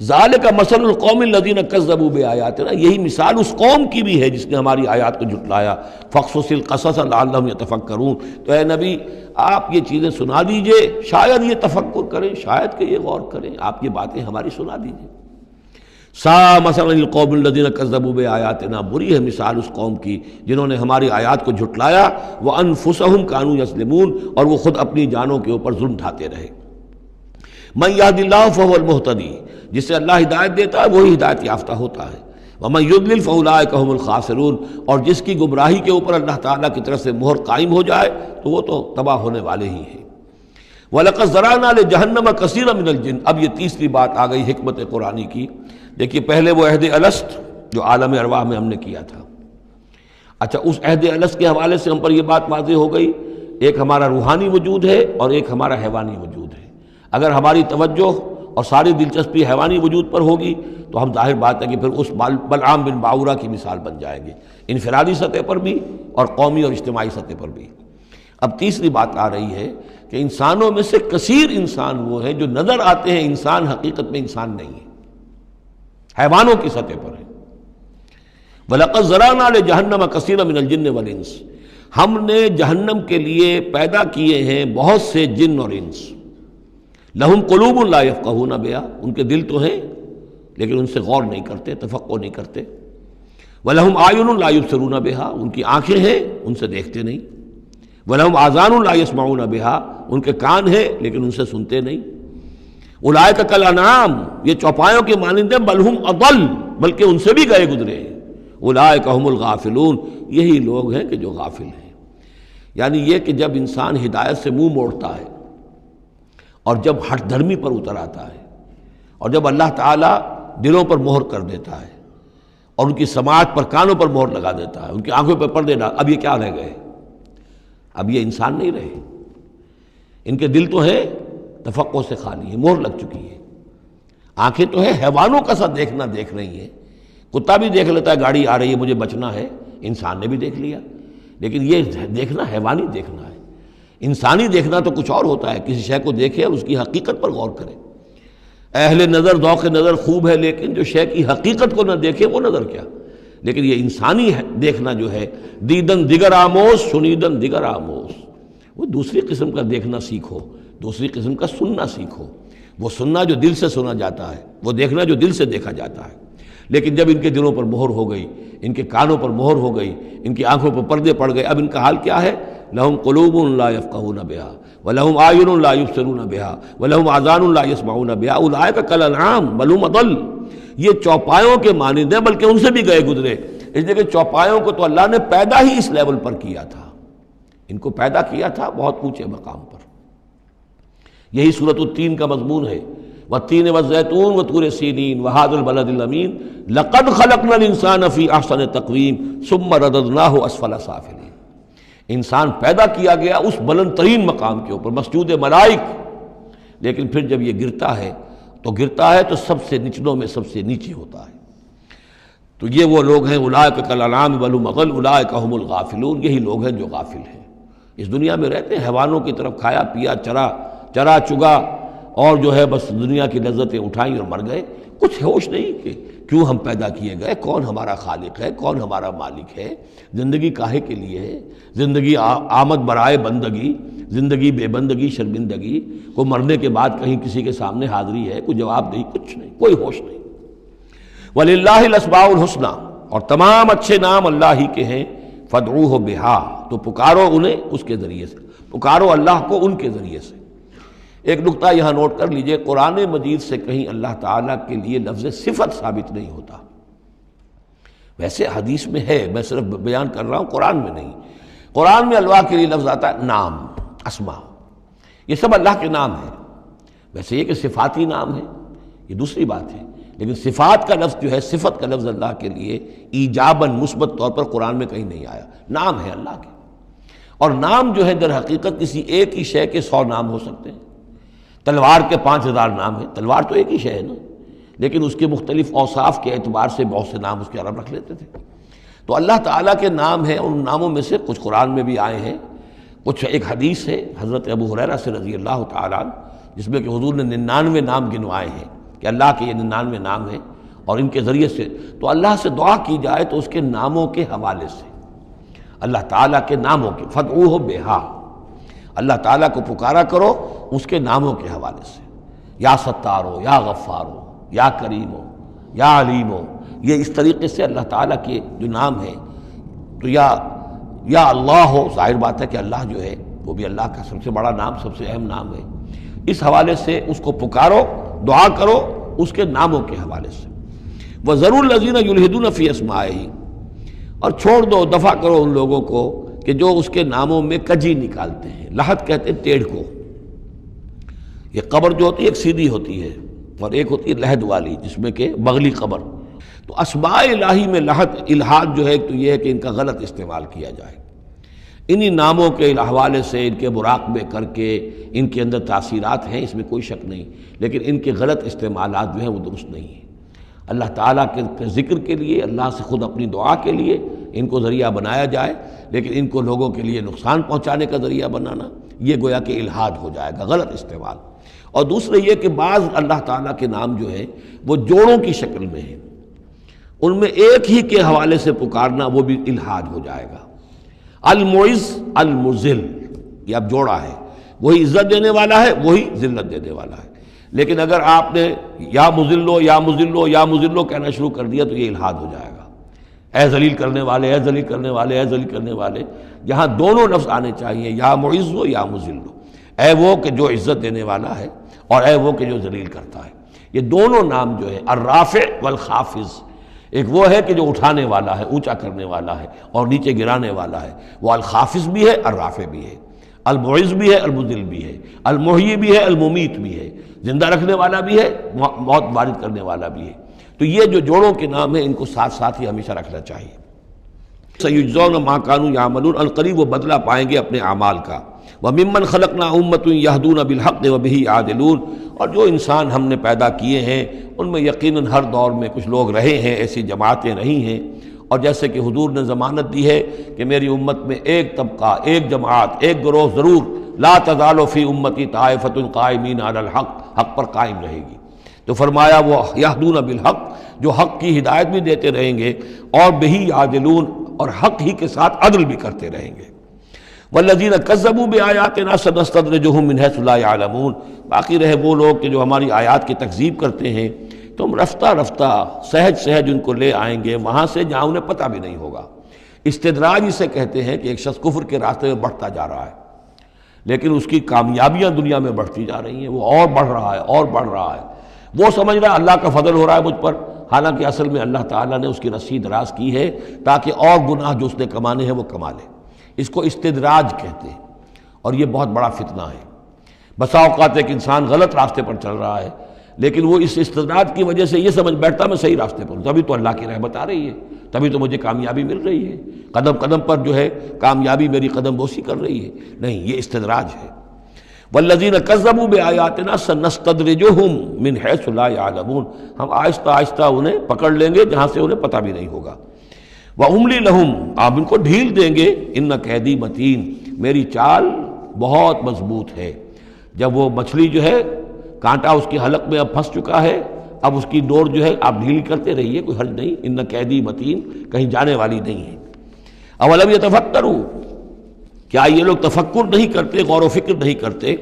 ذالک مثل القوم الذین کذبوا بآیاتنا، یہی مثال اس قوم کی بھی ہے جس نے ہماری آیات کو جھٹلایا۔ فاقصص القصص لعلہم یتفکرون، تو اے نبی آپ یہ چیزیں سنا دیجئے، شاید یہ تفکر کریں، شاید کہ یہ غور کریں، آپ یہ باتیں ہماری سنا دیجئے۔ سا مثلا القوم الذین کذبوا بآیاتنا، بری ہے مثال اس قوم کی جنہوں نے ہماری آیات کو جھٹلایا، وانفسہم کانوا یظلمون، اور وہ خود اپنی جانوں کے اوپر ظلم ڈھاتے رہے۔ من یہد اللہ فہو المہتدی، جسے اللہ ہدایت دیتا ہے وہی ہدایت یافتہ ہوتا ہے، ومن یضلل فاولئک هم الخاسرون، اور جس کی گمراہی کے اوپر اللہ تعالیٰ کی طرف سے مہر قائم ہو جائے تو وہ تو تباہ ہونے والے ہی ہیں۔ وَلَقَدْ ذَرَأْنَا لِجَهَنَّمَ كَثِيرًا مِنَ الْجِنِّ، اب یہ تیسری بات آ گئی حکمت قرآنی کی۔ دیکھیے پہلے وہ عہد الست جو عالم ارواح میں ہم نے کیا تھا، اچھا اس عہد الست کے حوالے سے ہم پر یہ بات واضح ہو گئی، ایک ہمارا روحانی وجود ہے اور ایک ہمارا حیوانی وجود ہے۔ اگر ہماری توجہ اور ساری دلچسپی حیوانی وجود پر ہوگی تو ہم ظاہر بات ہے کہ پھر اس بلعام بن باورہ کی مثال بن جائیں گے، انفرادی سطح پر بھی اور قومی اور اجتماعی سطح پر بھی۔ اب تیسری بات آ رہی ہے کہ انسانوں میں سے کثیر انسان وہ ہیں جو نظر آتے ہیں انسان، حقیقت میں انسان نہیں ہے، حیوانوں کی سطح پر ہے۔ وَلَقَدْ ذَرَأْنَا لِجَهَنَّمَ كَثِيرًا مِنَ الْجِنِّ وَالْإِنسِ، ہم نے جہنم کے لیے پیدا کیے ہیں بہت سے جن اور انس۔ لہم قلوب لا یفقہون بہا، ان کے دل تو ہیں لیکن ان سے غور نہیں کرتے، تفقہ نہیں کرتے۔ وَلَهُمْ أَعْيُنٌ لَا يُبْصِرُونَ بِهَا، ان کی آنکھیں ہیں ان سے دیکھتے نہیں۔ وَلَهُمْ آذَانٌ لَا يَسْمَعُونَ بِهَا، ان کے کان ہیں لیکن ان سے سنتے نہیں۔ اولئک کالانعام، یہ چوپایوں کے مانند ہیں، بل ہم اضل، بلکہ ان سے بھی گئے گزرے ہیں۔ اولئک هم الغافلون، یہی لوگ ہیں کہ جو غافل ہیں۔ یعنی یہ کہ جب انسان ہدایت سے منہ موڑتا ہے اور جب ہٹ دھرمی پر اتر آتا ہے اور جب اللہ تعالیٰ دلوں پر مہر کر دیتا ہے اور ان کی سماعت پر کانوں پر مہر لگا دیتا ہے، ان کی آنکھوں پر پردے ڈال، اب یہ کیا رہ گئے؟ اب یہ انسان نہیں رہے، ان کے دل تو ہیں تفقع سے خالی ہے، مہر لگ چکی ہے۔ آنکھیں تو ہے حیوانوں کا سا دیکھنا دیکھ رہی ہیں، کتا بھی دیکھ لیتا ہے گاڑی آ رہی ہے مجھے بچنا ہے، انسان نے بھی دیکھ لیا، لیکن یہ دیکھنا حیوانی دیکھنا ہے۔ انسانی دیکھنا تو کچھ اور ہوتا ہے، کسی شے کو دیکھے اور اس کی حقیقت پر غور کرے۔ اہل نظر ذوق نظر خوب ہے، لیکن جو شے کی حقیقت کو نہ دیکھے وہ نظر کیا۔ لیکن یہ انسانی دیکھنا جو ہے، دیدن دیگر آموز شنیدن دیگر آموز، وہ دوسری قسم کا دیکھنا سیکھو، دوسری قسم کا سننا سیکھو۔ وہ سننا جو دل سے سنا جاتا ہے، وہ دیکھنا جو دل سے دیکھا جاتا ہے۔ لیکن جب ان کے دلوں پر مہر ہو گئی، ان کے کانوں پر مہر ہو گئی، ان کی آنکھوں پر پردے پڑ گئے، اب ان کا حال کیا ہے؟ لہم قلوب لا یفقہون بہا ولہم اعین لا یبصرون بہا ولہم آذان لا یسمعون بہا اولئک کالانعام بل ہم اضل، یہ چوپایوں کے مانند ہیں بلکہ ان سے بھی گئے گزرے۔ اس لیے کہ چوپایوں کو تو اللہ نے پیدا ہی اس لیول پر کیا تھا، ان کو پیدا کیا تھا بہت اونچے مقام پر۔ یہی سورۃ التین کا مضمون ہے والتین والزیتون وطور سینین وہذا البلد الامین لقد خلقنا الانسان فی احسن تقویم ثم رددناہ اسفل سافلین. انسان پیدا کیا گیا اس بلند ترین مقام کے اوپر مسجود ملائک، لیکن پھر جب یہ گرتا ہے تو سب سے نچلوں میں سب سے نیچے ہوتا ہے. تو یہ وہ لوگ ہیں اولئک کالانعام بل هم اضل اولئک هم الغافلون، یہی لوگ ہیں جو غافل ہیں، اس دنیا میں رہتے ہیں حیوانوں کی طرف کھایا پیا چرا چگا اور جو ہے بس دنیا کی لذتیں اٹھائیں اور مر گئے، کچھ ہوش نہیں کہ کیوں ہم پیدا کیے گئے، کون ہمارا خالق ہے، کون ہمارا مالک ہے، زندگی کاہے کے لیے ہے، زندگی آمد برائے بندگی، زندگی بے بندگی شرمندگی، کو مرنے کے بعد کہیں کسی کے سامنے حاضری ہے، کوئی جواب نہیں، کچھ نہیں، کوئی ہوش نہیں. وَلِلَّهِ الْأَسْمَاءُ الْحُسْنَى، اور تمام اچھے نام اللہ ہی کے ہیں، فَادْعُوهُ بِهَا، تو پکارو انہیں اس کے ذریعے سے، پکارو اللہ کو ان کے ذریعے سے. ایک نقطہ یہاں نوٹ کر لیجئے، قرآن مجید سے کہیں اللہ تعالیٰ کے لیے لفظ صفت ثابت نہیں ہوتا. ویسے حدیث میں ہے، میں صرف بیان کر رہا ہوں، قرآن میں نہیں. قرآن میں اللہ کے لیے لفظ آتا ہے نام، اسما، یہ سب اللہ کے نام ہیں. ویسے یہ کہ صفاتی نام ہے یہ دوسری بات ہے، لیکن صفات کا لفظ جو ہے، صفت کا لفظ اللہ کے لیے ایجاباً مثبت طور پر قرآن میں کہیں نہیں آیا. نام ہے اللہ کے، اور نام جو ہے در حقیقت کسی ایک ہی شے کے 100 نام ہو سکتے ہیں. تلوار کے 5000 نام ہیں، تلوار تو ایک ہی شے ہے نا، لیکن اس کے مختلف اوصاف کے اعتبار سے بہت سے نام اس کے عرب رکھ لیتے تھے. تو اللہ تعالیٰ کے نام ہیں، ان ناموں میں سے کچھ قرآن میں بھی آئے ہیں، کچھ ایک حدیث ہے حضرت ابو ہریرہ سے رضی اللہ تعالیٰ عنہ، جس میں کہ حضور نے 99 نام گنوائے ہیں کہ اللہ کے یہ 99 نام ہیں، اور ان کے ذریعے سے تو اللہ سے دعا کی جائے تو اس کے ناموں کے حوالے سے، اللہ تعالیٰ کے ناموں کے، فادعوہ بہا، اللہ تعالیٰ کو پکارا کرو اس کے ناموں کے حوالے سے، یا ستارو، یا غفارو، یا کریمو، یا علیمو. یہ اس طریقے سے اللہ تعالیٰ کے جو نام ہیں، تو یا اللہ ہو، ظاہر بات ہے کہ اللہ جو ہے وہ بھی اللہ کا سب سے بڑا نام، سب سے اہم نام ہے. اس حوالے سے اس کو پکارو، دعا کرو اس کے ناموں کے حوالے سے. وَذَرُوا الَّذِينَ يُلْحِدُونَ فِي أَسْمَائِهِ، اور چھوڑ دو، دفع کرو ان لوگوں کو کہ جو اس کے ناموں میں کجی نکالتے ہیں. لحد کہتے ہیں ٹیڑھ کو. یہ قبر جو ہوتی ہے ایک سیدھی ہوتی ہے اور ایک ہوتی ہے لحد والی، جس میں کہ بغلی قبر. تو اسماء الہی میں لحد، الحاد جو ہے تو یہ ہے کہ ان کا غلط استعمال کیا جائے. انہی ناموں کے حوالے سے ان کے مراقبے کر کے ان کے اندر تاثیرات ہیں، اس میں کوئی شک نہیں، لیکن ان کے غلط استعمالات جو ہیں وہ درست نہیں ہیں. اللہ تعالیٰ کے ذکر کے لیے، اللہ سے خود اپنی دعا کے لیے ان کو ذریعہ بنایا جائے، لیکن ان کو لوگوں کے لیے نقصان پہنچانے کا ذریعہ بنانا یہ گویا کہ الحاد ہو جائے گا، غلط استعمال. اور دوسرے یہ کہ بعض اللہ تعالیٰ کے نام جو ہیں وہ جوڑوں کی شکل میں ہیں، ان میں ایک ہی کے حوالے سے پکارنا وہ بھی الحاد ہو جائے گا. المعز المذل، یہ اب جوڑا ہے، وہی عزت دینے والا ہے، وہی ذلت دینے والا ہے. لیکن اگر آپ نے یا مذلو یا مذلو یا مذلو کہنا شروع کر دیا تو یہ الحاد ہو جائے گا. اے ذلیل کرنے والے، اے ذلیل کرنے والے، اے ذلیل کرنے والے. جہاں دونوں لفظ آنے چاہیے، یا معز ہو یا مذل ہو، اے وہ کہ جو عزت دینے والا ہے اور اے وہ کہ جو ذلیل کرتا ہے. یہ دونوں نام جو ہے الرافع والخافض، ایک وہ ہے کہ جو اٹھانے والا ہے، اونچا کرنے والا ہے اور نیچے گرانے والا ہے، وہ الخافض بھی ہے، الرافع بھی ہے، المعز بھی ہے، المذل بھی ہے، المحیی بھی ہے، الممیت بھی ہے، زندہ رکھنے والا بھی ہے، موت وارد کرنے والا بھی ہے. تو یہ جو جوڑوں کے نام ہیں ان کو ساتھ ساتھ ہی ہمیشہ رکھنا چاہیے. سَيُجْزَوْنَ مَا كَانُوا يَعْمَلُونَ، القریب وہ بدلہ پائیں گے اپنے اعمال کا. وَمِمَّنْ خَلَقْنَا أُمَّةٌ يَهْدُونَ بِالْحَقِّ وَبِهِ يَعْدِلُونَ، اور جو انسان ہم نے پیدا کیے ہیں ان میں یقیناً ہر دور میں کچھ لوگ رہے ہیں، ایسی جماعتیں رہی ہیں. اور جیسے کہ حضور نے ضمانت دی ہے کہ میری امت میں ایک طبقہ، ایک جماعت، ایک گروہ ضرور، لا تزال فی امتی طائفۃ قائمین علی الحق، حق پر قائم رہے گی. تو فرمایا وہ یہدون بالحق، جو حق کی ہدایت بھی دیتے رہیں گے، اور بہی یعدلون، اور حق ہی کے ساتھ عدل بھی کرتے رہیں گے. والذین کذبوا بآیاتنا سنستدرجهم من حیث لا یعلمون، باقی رہے وہ لوگ کہ جو ہماری آیات کی تکذیب کرتے ہیں تو ہم رفتہ رفتہ سہج سہج ان کو لے آئیں گے وہاں سے جہاں انہیں پتہ بھی نہیں ہوگا. استدراج اسے کہتے ہیں کہ ایک شخص کفر کے راستے میں بڑھتا جا رہا ہے، لیکن اس کی کامیابیاں دنیا میں بڑھتی جا رہی ہیں، وہ اور بڑھ رہا ہے اور بڑھ رہا ہے. وہ سمجھ رہا ہے اللہ کا فضل ہو رہا ہے مجھ پر، حالانکہ اصل میں اللہ تعالیٰ نے اس کی رسی دراز کی ہے تاکہ اور گناہ جو اس نے کمانے ہیں وہ کما لے. اس کو استدراج کہتے ہیں، اور یہ بہت بڑا فتنہ ہے. بسا اوقات ایک انسان غلط راستے پر چل رہا ہے، لیکن وہ اس استدراج کی وجہ سے یہ سمجھ بیٹھتا میں صحیح راستے پر ہوں، تبھی تو اللہ کی رحمت آ رہی ہے، تبھی تو مجھے کامیابی مل رہی ہے، قدم قدم پر جو ہے کامیابی میری قدم بوسی کر رہی ہے۔ نہیں، یہ استدراج ہے۔ والذین کذبوا بآیاتنا سنستدرجهم من حیث لا یعلمون، ہم آہستہ آہستہ انہیں پکڑ لیں گے جہاں سے انہیں پتہ بھی نہیں ہوگا۔ واملی لہم، آپ ان کو ڈھیل دیں گے، ان قیدی متین، میری چال بہت مضبوط ہے۔ جب وہ مچھلی جو ہے کانٹا اس کی حلق میں اب پھنس چکا ہے، اب اس کی ڈور جو ہے آپ ڈھیل کرتے رہیے، کوئی حرج نہیں، ان قیدی متین کہیں جانے والی نہیں ہے۔ اولم یتفکروا، کیا یہ لوگ تفکر نہیں کرتے، غور و فکر نہیں کرتے؟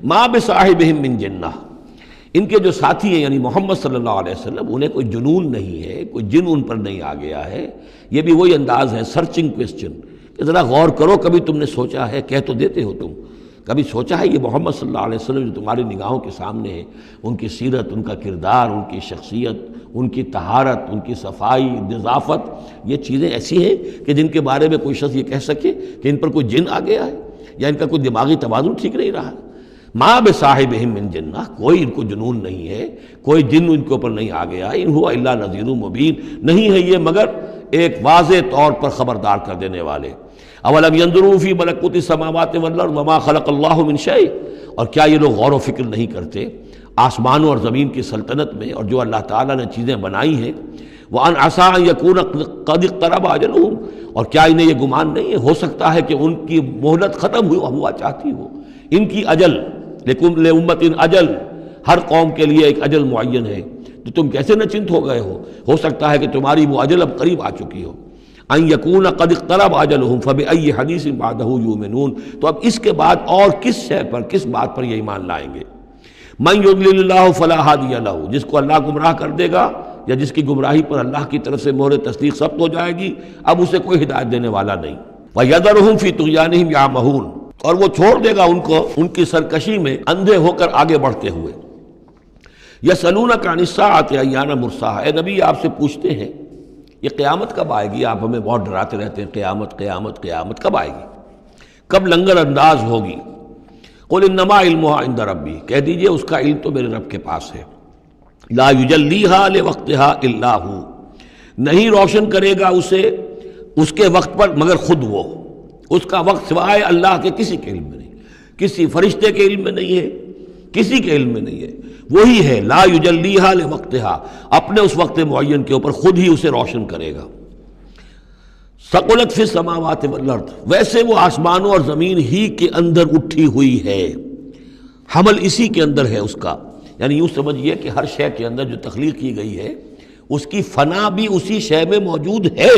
ما بصاحبہم من جنہ، ان کے جو ساتھی ہیں یعنی محمد صلی اللہ علیہ وسلم، انہیں کوئی جنون نہیں ہے، کوئی جن ان پر نہیں آ گیا ہے۔ یہ بھی وہی انداز ہے، سرچنگ کویسچن، کہ ذرا غور کرو، کبھی تم نے سوچا ہے، کہہ تو دیتے ہو تم، کبھی سوچا ہے یہ محمد صلی اللہ علیہ وسلم جو تمہاری نگاہوں کے سامنے ہے، ان کی سیرت، ان کا کردار، ان کی شخصیت، ان کی طہارت، ان کی صفائی، نظافت، یہ چیزیں ایسی ہیں کہ جن کے بارے میں کوئی شخص یہ کہہ سکے کہ ان پر کوئی جن آ گیا ہے یا ان کا کوئی دماغی توازن ٹھیک نہیں رہا؟ ما بصاحبہم من جنہ، کوئی ان کو جنون نہیں ہے، کوئی جن ان کے اوپر نہیں آ گیا، ان ہوا الا نذیر مبین، نہیں ہے یہ مگر ایک واضح طور پر خبردار کر دینے والے۔ اولم ينظروا فی ملکوت السماوات والارض وما خلق اللہ من شیء، اور کیا یہ لوگ غور و فکر نہیں کرتے آسمانوں اور زمین کی سلطنت میں اور جو اللہ تعالیٰ نے چیزیں بنائی ہیں؟ وان عسى ان يكون قد اقترب اجلهم، اور کیا انہیں یہ گمان نہیں ہے ہو سکتا ہے کہ ان کی مہلت ختم ہوا چاہتی ہو، ان کی اجل، لکل امت اجل، ہر قوم کے لیے ایک اجل معین ہے، تو تم کیسے نچنت ہو گئے ہو سکتا ہے کہ تمہاری وہ اجل اب قریب آ چکی ہو۔ ان یکون قد اقترب اجلہم فبأی حدیث بعدہ یؤمنون، تو اب اس کے بعد اور کس شے پر، کس بات پر یہ ایمان لائیں گے؟ من یضلل اللہ فلا ہادی لہ، جس کو اللہ گمراہ کر دے گا یا جس کی گمراہی پر اللہ کی طرف سے مہر تصدیق ثبت ہو جائے گی، اب اسے کوئی ہدایت دینے والا نہیں۔ وَيَذَرُهُمْ فِي طُغْيَانِهِمْ يَعْمَهُونَ، اور وہ چھوڑ دے گا ان کو ان کی سرکشی میں اندھے ہو کر آگے بڑھتے ہوئے۔ یسألونک عن الساعۃ ایان مرساھا، اے نبی آپ سے پوچھتے ہیں یہ قیامت کب آئے گی؟ آپ ہمیں بہت ڈراتے رہتے ہیں، قیامت قیامت قیامت کب آئے گی، کب لنگر انداز ہوگی؟ قل انما علمها عند ربی، کہہ دیجئے اس کا علم تو میرے رب کے پاس ہے۔ لا یجلیھا لوقتھا الا ھو، نہیں روشن کرے گا اسے اس کے وقت پر مگر خود وہ، اس کا وقت سوائے اللہ کے کسی کے علم میں نہیں، کسی فرشتے کے علم میں نہیں ہے، کسی کے علم میں نہیں ہے، وہی ہے لا یجلیھا لوقتھا، اپنے اس وقت معین کے اوپر خود ہی اسے روشن کرے گا۔ ثقلت فی السماوات والارض، ویسے وہ آسمانوں اور زمین ہی کے اندر اٹھی ہوئی ہے، حمل اسی کے اندر ہے اس کا، یعنی یوں سمجھیے کہ ہر شے کے اندر جو تخلیق کی گئی ہے اس کی فنا بھی اسی شے میں موجود ہے۔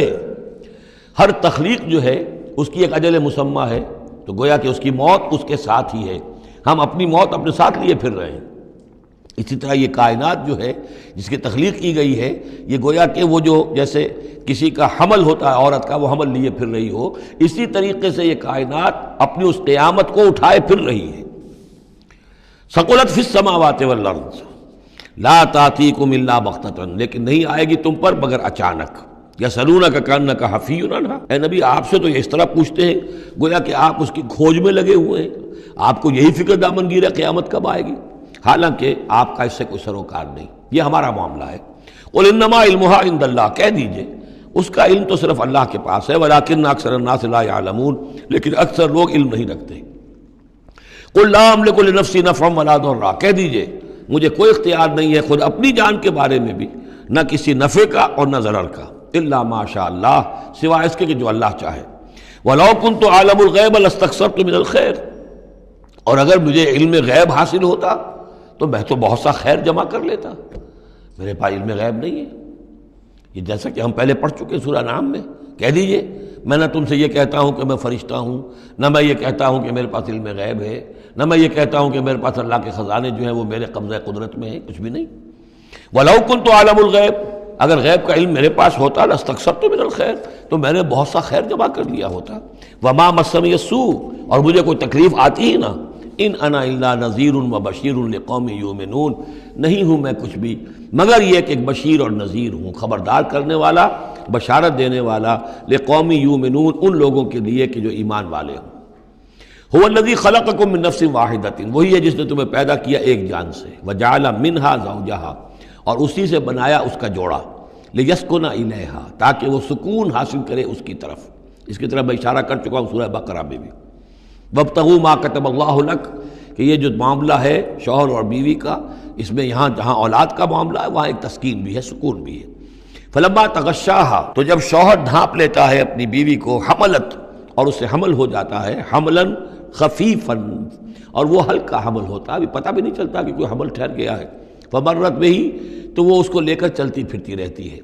ہر تخلیق جو ہے اس کی ایک اجل مسمى ہے، تو گویا کہ اس کی موت اس کے ساتھ ہی ہے، ہم اپنی موت اپنے ساتھ لیے پھر رہے ہیں۔ اسی طرح یہ کائنات جو ہے جس کی تخلیق کی گئی ہے، یہ گویا کہ وہ جو جیسے کسی کا حمل ہوتا ہے عورت کا، وہ حمل لیے پھر رہی ہو، اسی طریقے سے یہ کائنات اپنی اس قیامت کو اٹھائے پھر رہی ہے۔ ثقلت فی السماوات والارض لا تأتیکم الا بغتۃ، لیکن نہیں آئے گی تم پر مگر اچانک۔ یسألونک کأنک حفی عنہا، اے نبی آپ سے تو یہ اس طرح پوچھتے ہیں گویا کہ آپ اس کی کھوج میں لگے ہوئے ہیں، آپ کو یہی فکر دامنگیر ہے قیامت کب آئے گی، حالانکہ آپ کا اس سے کوئی سروکار نہیں، یہ ہمارا معاملہ ہے۔ قل انما علمھا عند اللہ، کہہ دیجئے اس کا علم تو صرف اللہ کے پاس ہے، ولکن اکثر الناس لا یعلمون، لیکن اکثر لوگ علم نہیں رکھتے۔ قل لا املک لنفسی نفعا ولا ضرا، کہہ دیجئے مجھے کوئی اختیار نہیں ہے خود اپنی جان کے بارے میں بھی، نہ کسی نفع کا اور نہ ضرر کا، الا ما شاء اللہ، سوائے اس کے کہ جو اللہ چاہے۔ ولو کنت اعلم الغیب لاستکثرت من الخیر، اور اگر مجھے علم غیب حاصل ہوتا تو میں تو بہت سا خیر جمع کر لیتا، میرے پاس علم غیب نہیں ہے۔ یہ جیسا کہ ہم پہلے پڑھ چکے سورہ نام میں، کہہ دیجئے میں نہ تم سے یہ کہتا ہوں کہ میں فرشتہ ہوں، نہ میں یہ کہتا ہوں کہ میرے پاس علم غیب ہے، نہ میں یہ کہتا ہوں کہ میرے پاس اللہ کے خزانے جو ہیں وہ میرے قبضہ قدرت میں ہیں، کچھ بھی نہیں۔ وَلَوْ كُنْتُ أَعْلَمُ الْغَيْبَ، اگر غیب کا علم میرے پاس ہوتا لَاسْتَكْثَرْتُ مِنَ الْخَيْرِ، تو میں نے بہت سا خیر جمع کر لیا ہوتا۔ وَمَا مَسَّنِيَ السُّوءُ، اور مجھے کوئی تکلیف آتی ہی نہ۔ ان انا الا نذیر وبشیر لقوم یؤمنون، نہیں ہوں میں کچھ بھی مگر یہ کہ ایک بشیر اور نذیر ہوں، خبردار کرنے والا، بشارت دینے والا، لقوم یؤمنون، ان لوگوں کے لیے کہ جو ایمان والے ہوں۔ هو الذی خلقکم من نفس واحدۃ، وہی ہے جس نے تمہیں پیدا کیا ایک جان سے، وجعل منہا زوجہا، اور اسی سے بنایا اس کا جوڑا، لیسکن الیہا، تاکہ وہ سکون حاصل کرے اس کی طرف۔ اس کی طرف میں اشارہ کر چکا ہوں سورہ بقرہ میں بھی۔ وابتغوا ما کتب اللہ لک، کہ یہ جو معاملہ ہے شوہر اور بیوی کا، اس میں یہاں جہاں اولاد کا معاملہ ہے وہاں ایک تسکین بھی ہے، سکون بھی ہے۔ فلما تغشاہا، تو جب شوہر ڈھانپ لیتا ہے اپنی بیوی کو، حملت، اور اس سے حمل ہو جاتا ہے، حملاً خفیفاً، اور وہ ہلکا حمل ہوتا ہے، ابھی پتہ بھی نہیں چلتا کہ کوئی حمل ٹھہر گیا ہے، فمرت بہ، تو وہ اس کو لے کر چلتی پھرتی رہتی ہے۔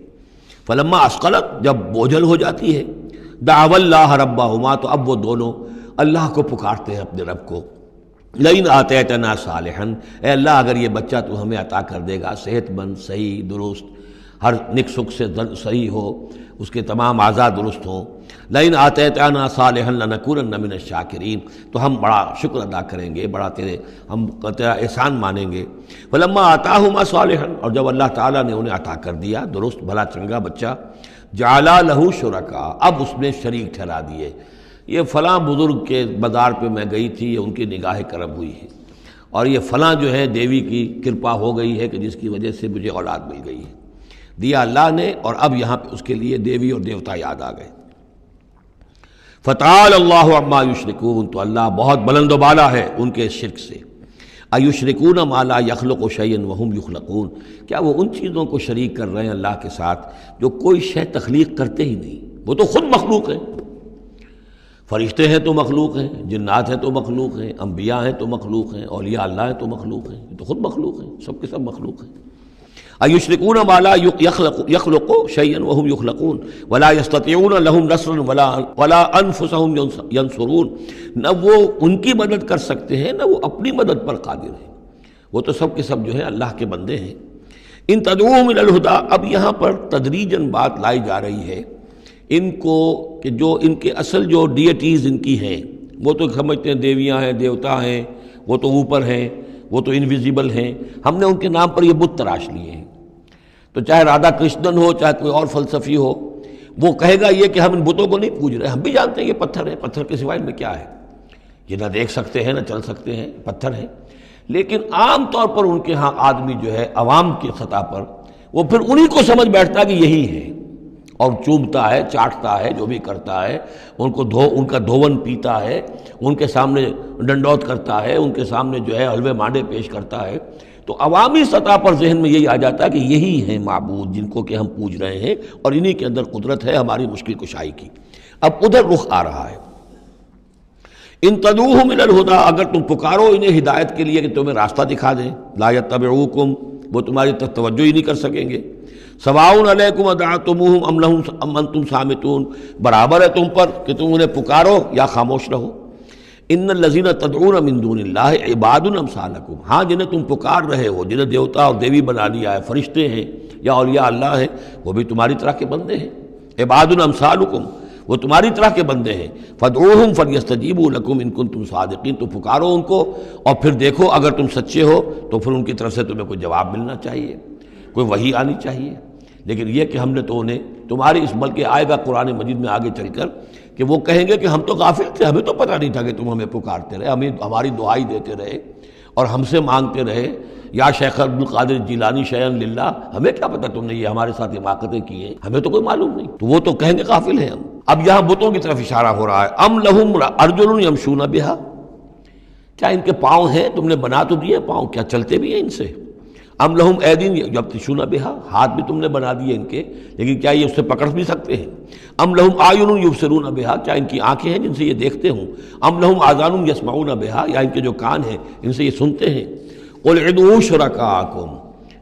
فلما اثقلت، جب بوجھل ہو جاتی ہے، دعوا اللہ ربہما، تو اب وہ دونوں اللہ کو پکارتے ہیں، اپنے رب کو، لئن آتیتنا صالحا، اے اللہ اگر یہ بچہ تو ہمیں عطا کر دے گا صحت مند، صحیح، درست، ہر نک سکھ سے صحیح ہو، اس کے تمام اعضاء درست ہوں، لئن آتیتنا صالحا لنکونن من الشاکرین، تو ہم بڑا شکر ادا کریں گے، بڑا ہم تیرا احسان مانیں گے۔ فلما آتاہما صالحا، اور جب اللہ تعالیٰ نے انہیں عطا کر دیا درست بھلا چنگا بچہ، جعلا لہ شرکاء، اب اس میں شریک ٹھہرا دیے، یہ فلاں بزرگ کے مزار پہ میں گئی تھی، یہ ان کی نگاہ کرم ہوئی ہے، اور یہ فلاں جو ہے دیوی کی کرپا ہو گئی ہے کہ جس کی وجہ سے مجھے اولاد مل گئی ہے، دیا اللہ نے، اور اب یہاں پہ اس کے لیے دیوی اور دیوتا یاد آ گئے۔ فتعال اللہ عما یشرکون، تو اللہ بہت بلند و بالا ہے ان کے شرک سے۔ ایشرکون ما لا یخلق شیئا وہم یخلقون، کیا وہ ان چیزوں کو شریک کر رہے ہیں اللہ کے ساتھ جو کوئی شے تخلیق کرتے ہی نہیں، وہ تو خود مخلوق ہیں، فرشتے ہیں تو مخلوق ہیں، جنات ہیں تو مخلوق ہیں، انبیاء ہیں تو مخلوق ہیں، اولیاء اللہ ہیں تو مخلوق ہیں، یہ تو خود مخلوق ہیں، سب کے سب مخلوق ہیں۔ ایشرکون ما لا یخلق شیئا وہم یخلقون ولا یستطیعون لهم نصرا ولا انفسهم ینصرون، نہ وہ ان کی مدد کر سکتے ہیں نہ وہ اپنی مدد پر قادر ہیں، وہ تو سب کے سب جو ہے اللہ کے بندے ہیں۔ ان تدعوهم الی الہدی، اب یہاں پر تدریجاً بات لائی جا رہی ہے ان کو کہ جو ان کے اصل جو ڈیٹیز ان کی ہیں، وہ تو سمجھتے ہیں دیویاں ہیں، دیوتا ہیں، وہ تو اوپر ہیں، وہ تو انویزیبل ہیں، ہم نے ان کے نام پر یہ بت تراش لیے ہیں۔ تو چاہے رادھا کرشنن ہو، چاہے کوئی اور فلسفی ہو، وہ کہے گا یہ کہ ہم ان بتوں کو نہیں پوج رہے، ہم بھی جانتے ہیں یہ پتھر ہے، پتھر کے سوائے میں کیا ہے، یہ نہ دیکھ سکتے ہیں نہ چل سکتے ہیں، پتھر ہیں۔ لیکن عام طور پر ان کے ہاں آدمی جو ہے عوام کی سطح پر، وہ پھر انہی کو سمجھ بیٹھتا کہ یہی ہے، اور چومتا ہے، چاٹتا ہے، جو بھی کرتا ہے، ان کا دھون پیتا ہے، ان کے سامنے ڈنڈوت کرتا ہے، ان کے سامنے جو ہے حلوے مانڈے پیش کرتا ہے، تو عوامی سطح پر ذہن میں یہی آ جاتا ہے کہ یہی ہیں معبود جن کو کہ ہم پوج رہے ہیں، اور انہی کے اندر قدرت ہے ہماری مشکل کشائی کی۔ اب ادھر رخ آ رہا ہے، ان تدعوہم الی الہدی، اگر تم پکارو انہیں ہدایت کے لیے کہ تمہیں راستہ دکھا دیں، لا یتبعوکم، وہ تمہاری طرف توجہ ہی نہیں کر سکیں گے، سواء علیکم ادعوتموہم ام انتم صامتون، برابر ہے تم پر کہ تم انہیں پکارو یا خاموش رہو۔ ان الذین تدعون من دون اللہ عباد امثالکم، ہاں جنہیں تم پکار رہے ہو، جنہیں دیوتا اور دیوی بنا لیا ہے، فرشتے ہیں یا اولیاء اللہ ہیں، وہ بھی تمہاری طرح کے بندے ہیں، عباد امثالکم، وہ تمہاری طرح کے بندے ہیں، فادعوہم فلیستجیبوا لکم ان کنتم صادقین، تو پکارو ان کو اور پھر دیکھو اگر تم سچے ہو تو پھر ان کی طرف سے تمہیں کوئی جواب ملنا چاہیے، کوئی وحی آنی چاہیے۔ لیکن یہ کہ ہم نے تو انہیں تمہاری اس، بلکہ آئے گا قرآن مجید میں آگے چل کر کہ وہ کہیں گے کہ ہم تو غافل تھے، ہمیں تو پتہ نہیں تھا کہ تم ہمیں پکارتے رہے، ہمیں ہماری دعائی دیتے رہے اور ہم سے مانگتے رہے، یا شیخ عبد القادر جیلانی شیئا للہ، ہمیں کیا پتہ تم نے یہ ہمارے ساتھ حماقتیں کی ہیں، ہمیں تو کوئی معلوم نہیں، تو وہ تو کہیں گے غافل ہیں ہم۔ اب یہاں بتوں کی طرف اشارہ ہو رہا ہے، ام لہم ارجل یمشون بہا، کیا ان کے پاؤں ہیں، تم نے بنا تو دیے پاؤں، کیا چلتے بھی ہیں ان سے؟ ام لہم ایدین یبطشون بہا، ہاتھ بھی تم نے بنا دیے ان کے، لیکن کیا یہ اس سے پکڑ بھی سکتے ہیں؟ ام لہم اعین یبصرون بہا، کیا ان کی آنکھیں ہیں جن سے یہ دیکھتے ہوں؟ ام لہم آذان یسمعون بہا، یا ان کے جو کان ہیں ان سے یہ سنتے ہیں؟ قل ادعوا شرکاءکم،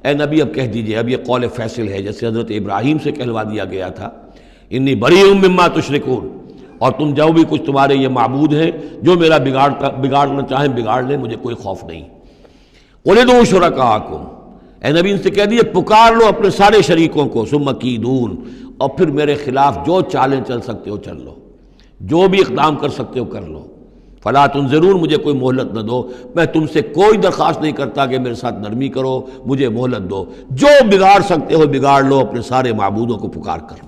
اے نبی اب کہہ دیجئے، اب یہ قول فیصل ہے، جیسے حضرت ابراہیم سے کہلوا دیا گیا تھا، انی بریء مما تشرکون، اور تم جو بھی کچھ تمہارے یہ معبود ہیں جو میرا بگاڑنا چاہیں بگاڑ لیں، مجھے کوئی خوف نہیں۔ قل ادعوا شرکاءکم، اے نبی ان سے کہہ دیے پکار لو اپنے سارے شریکوں کو، ثم کیدون، اور پھر میرے خلاف جو چالیں چل سکتے ہو چل لو، جو بھی اقدام کر سکتے ہو کر لو، فلا تنظرون، مجھے کوئی مہلت نہ دو، میں تم سے کوئی درخواست نہیں کرتا کہ میرے ساتھ نرمی کرو، مجھے مہلت دو، جو بگاڑ سکتے ہو بگاڑ لو اپنے سارے معبودوں کو پکار کر۔